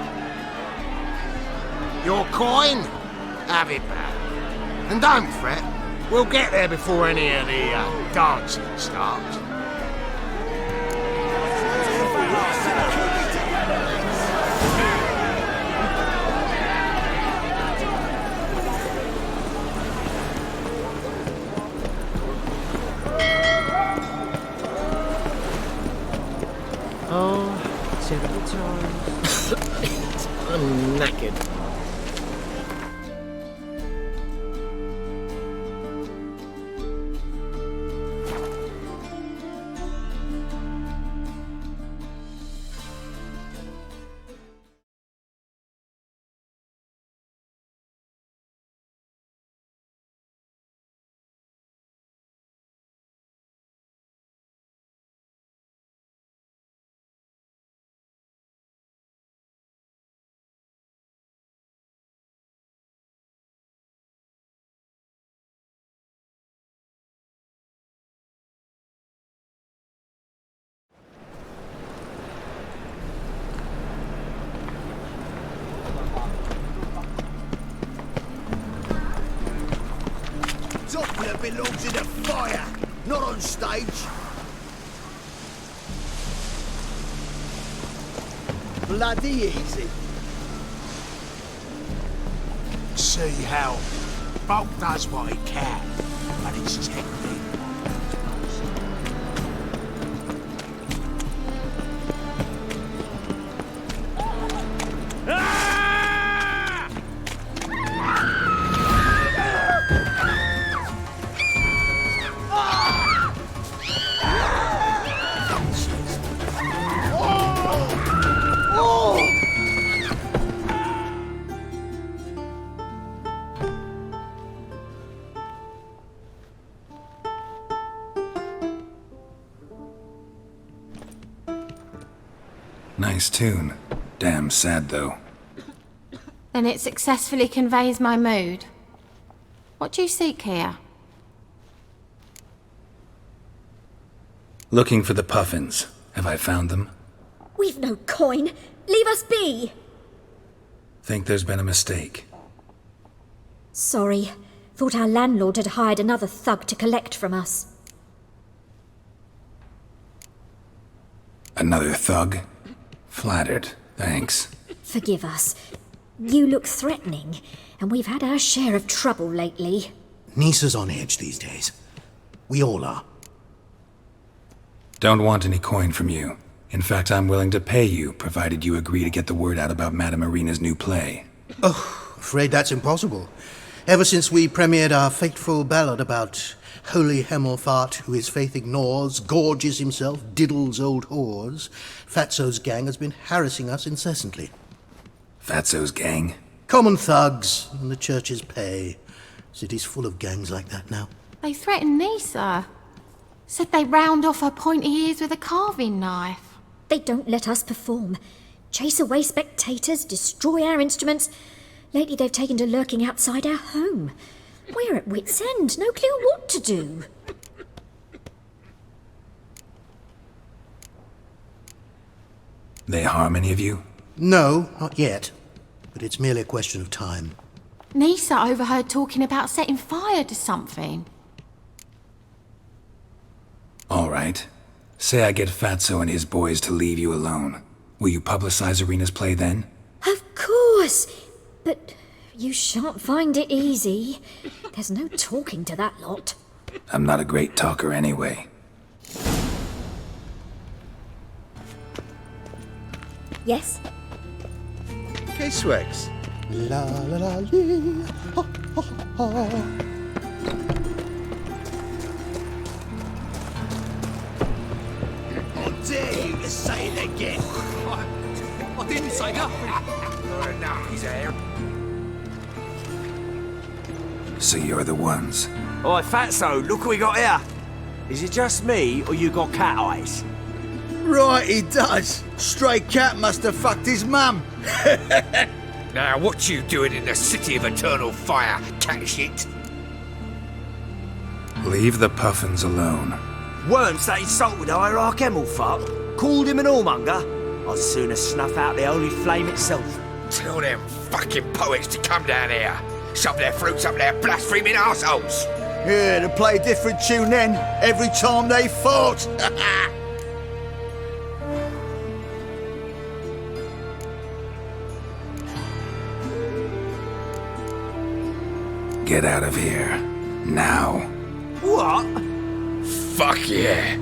Your coin? Have it back. And don't fret, we'll get there before any of the dancing starts. Oh, 70 times. I'm knackered. Doppler belongs in the fire, not on stage. Bloody easy. See how Bulk does what he can, but it's technique. Nice tune. Damn sad, though. Then it successfully conveys my mood. What do you seek here? Looking for the Puffins. Have I found them? We've no coin. Leave us be. Think there's been a mistake. Sorry. Thought our landlord had hired another thug to collect from us. Another thug? Flattered. Thanks. Forgive us. You look threatening, and we've had our share of trouble lately. Nisa's on edge these days. We all are. Don't want any coin from you. In fact, I'm willing to pay you, provided you agree to get the word out about Madame Irina's new play. Oh, afraid that's impossible. Ever since we premiered our fateful ballad about Holy Hemelfart, who his faith ignores, gorges himself, diddles old whores, Fatso's gang has been harassing us incessantly. Fatso's gang? Common thugs, and the church's pay. City's full of gangs like that now. They threatened Nisa. Said they round off her pointy ears with a carving knife. They don't let us perform. Chase away spectators, destroy our instruments. Lately they've taken to lurking outside our home. We're at wit's end, no clue what to do. They harm any of you? No, not yet. But it's merely a question of time. Nisa overheard talking about setting fire to something. All right. Say I get Fatso and his boys to leave you alone. Will you publicize Irina's play then? Of course! But you shan't find it easy. There's no talking to that lot. I'm not a great talker anyway. Yes? Okay, Swags. La la la lee, ha ha ha. I dare you to say it again. I didn't say nothing. Not enough, he's here. So you're the ones. Oi, Fatso, look what we got here. Is it just me, or you got cat eyes? Right, he does. Stray cat must have fucked his mum. Now, what you doing in the city of eternal fire, cat shit? Leave the Puffins alone. Worms that insulted Hierarch Hemelfart, called him an whoremonger. I'd sooner snuff out the holy flame itself. Tell them fucking poets to come down here. Shove their fruits up their blaspheming arseholes. Yeah, to play a different tune then, every time they fought. Get out of here. Now. What? Fuck yeah.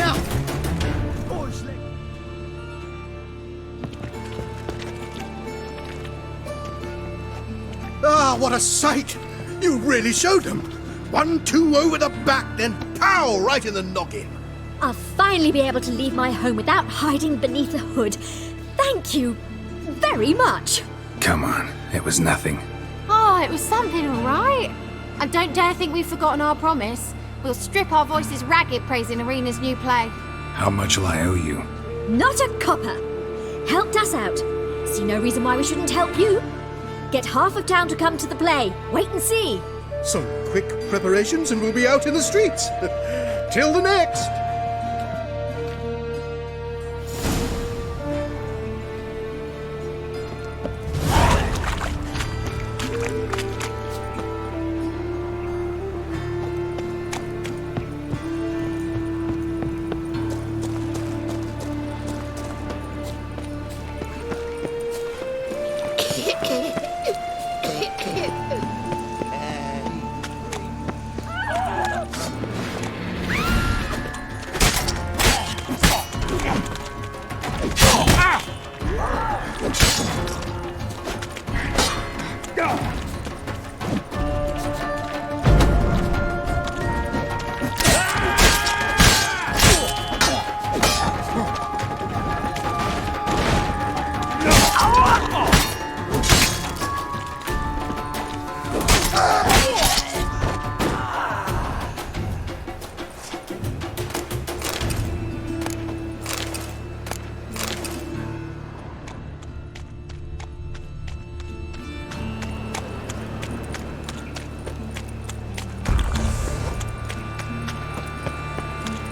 Now! Ah, what a sight! You really showed them. 1-2 over the back, then pow! Right in the noggin. I'll finally be able to leave my home without hiding beneath a hood. Thank you very much. Come on, it was nothing. Oh, it was something, all right. And don't dare think we've forgotten our promise. We'll strip our voices ragged praising Arena's new play. How much will I owe you? Not a copper. Helped us out. See no reason why we shouldn't help you. Get half of town to come to the play. Wait and see. Some quick preparations and we'll be out in the streets. Till the next!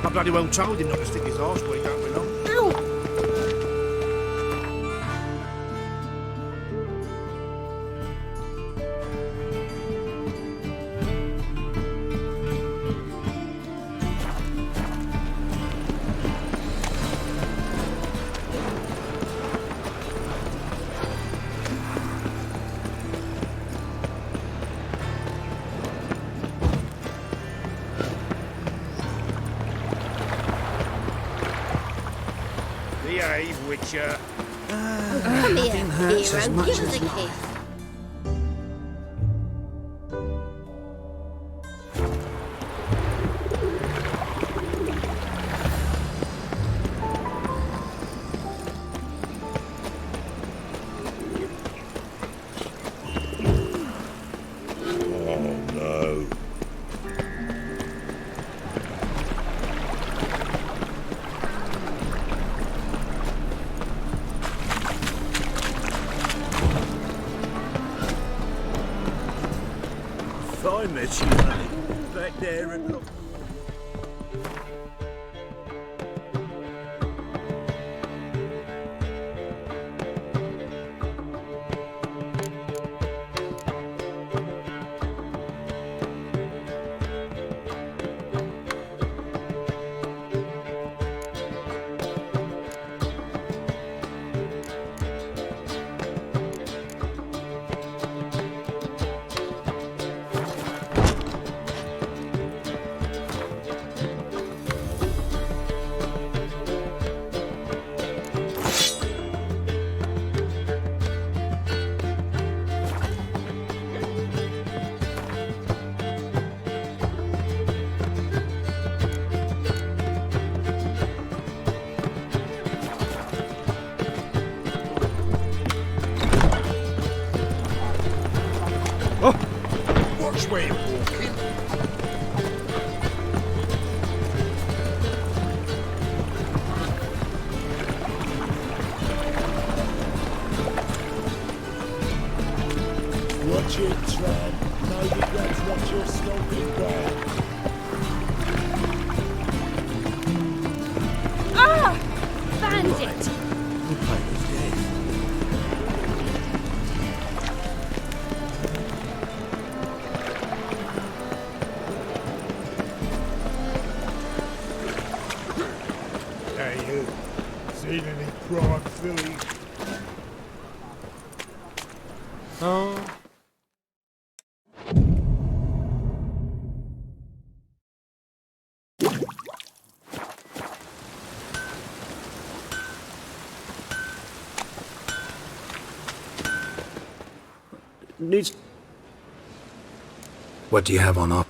I bloody well told him not to stick his arse where he don't belong. Behave, Witcher. Come here, hero. Give us a kiss. I met you, honey. Back there and look. Watch where you're walking. Watch it, Tran. No regrets, watch your skulking back. Ah! Bandit! Hey, you. Seen any prime fillies? Oh. needs... What do you have on op?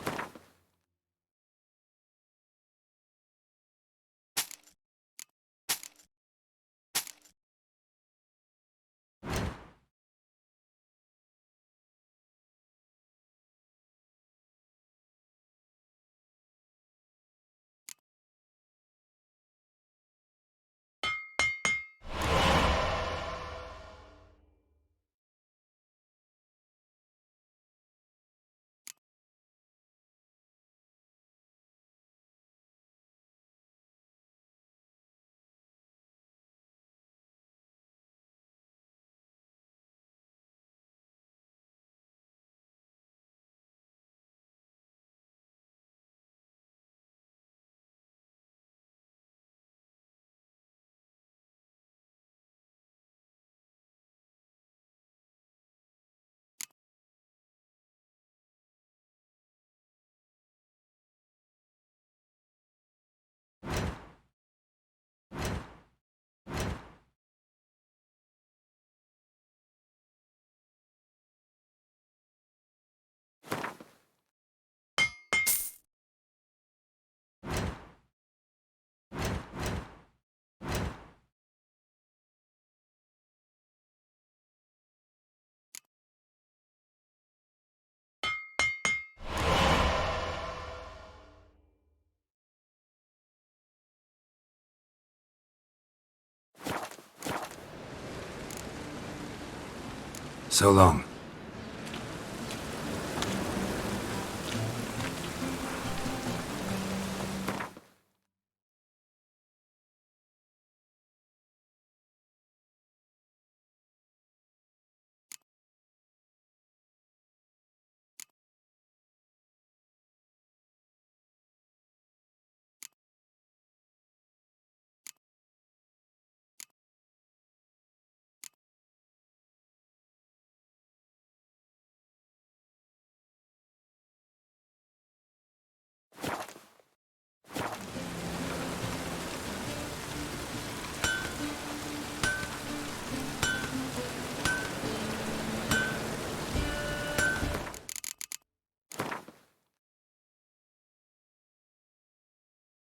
So long.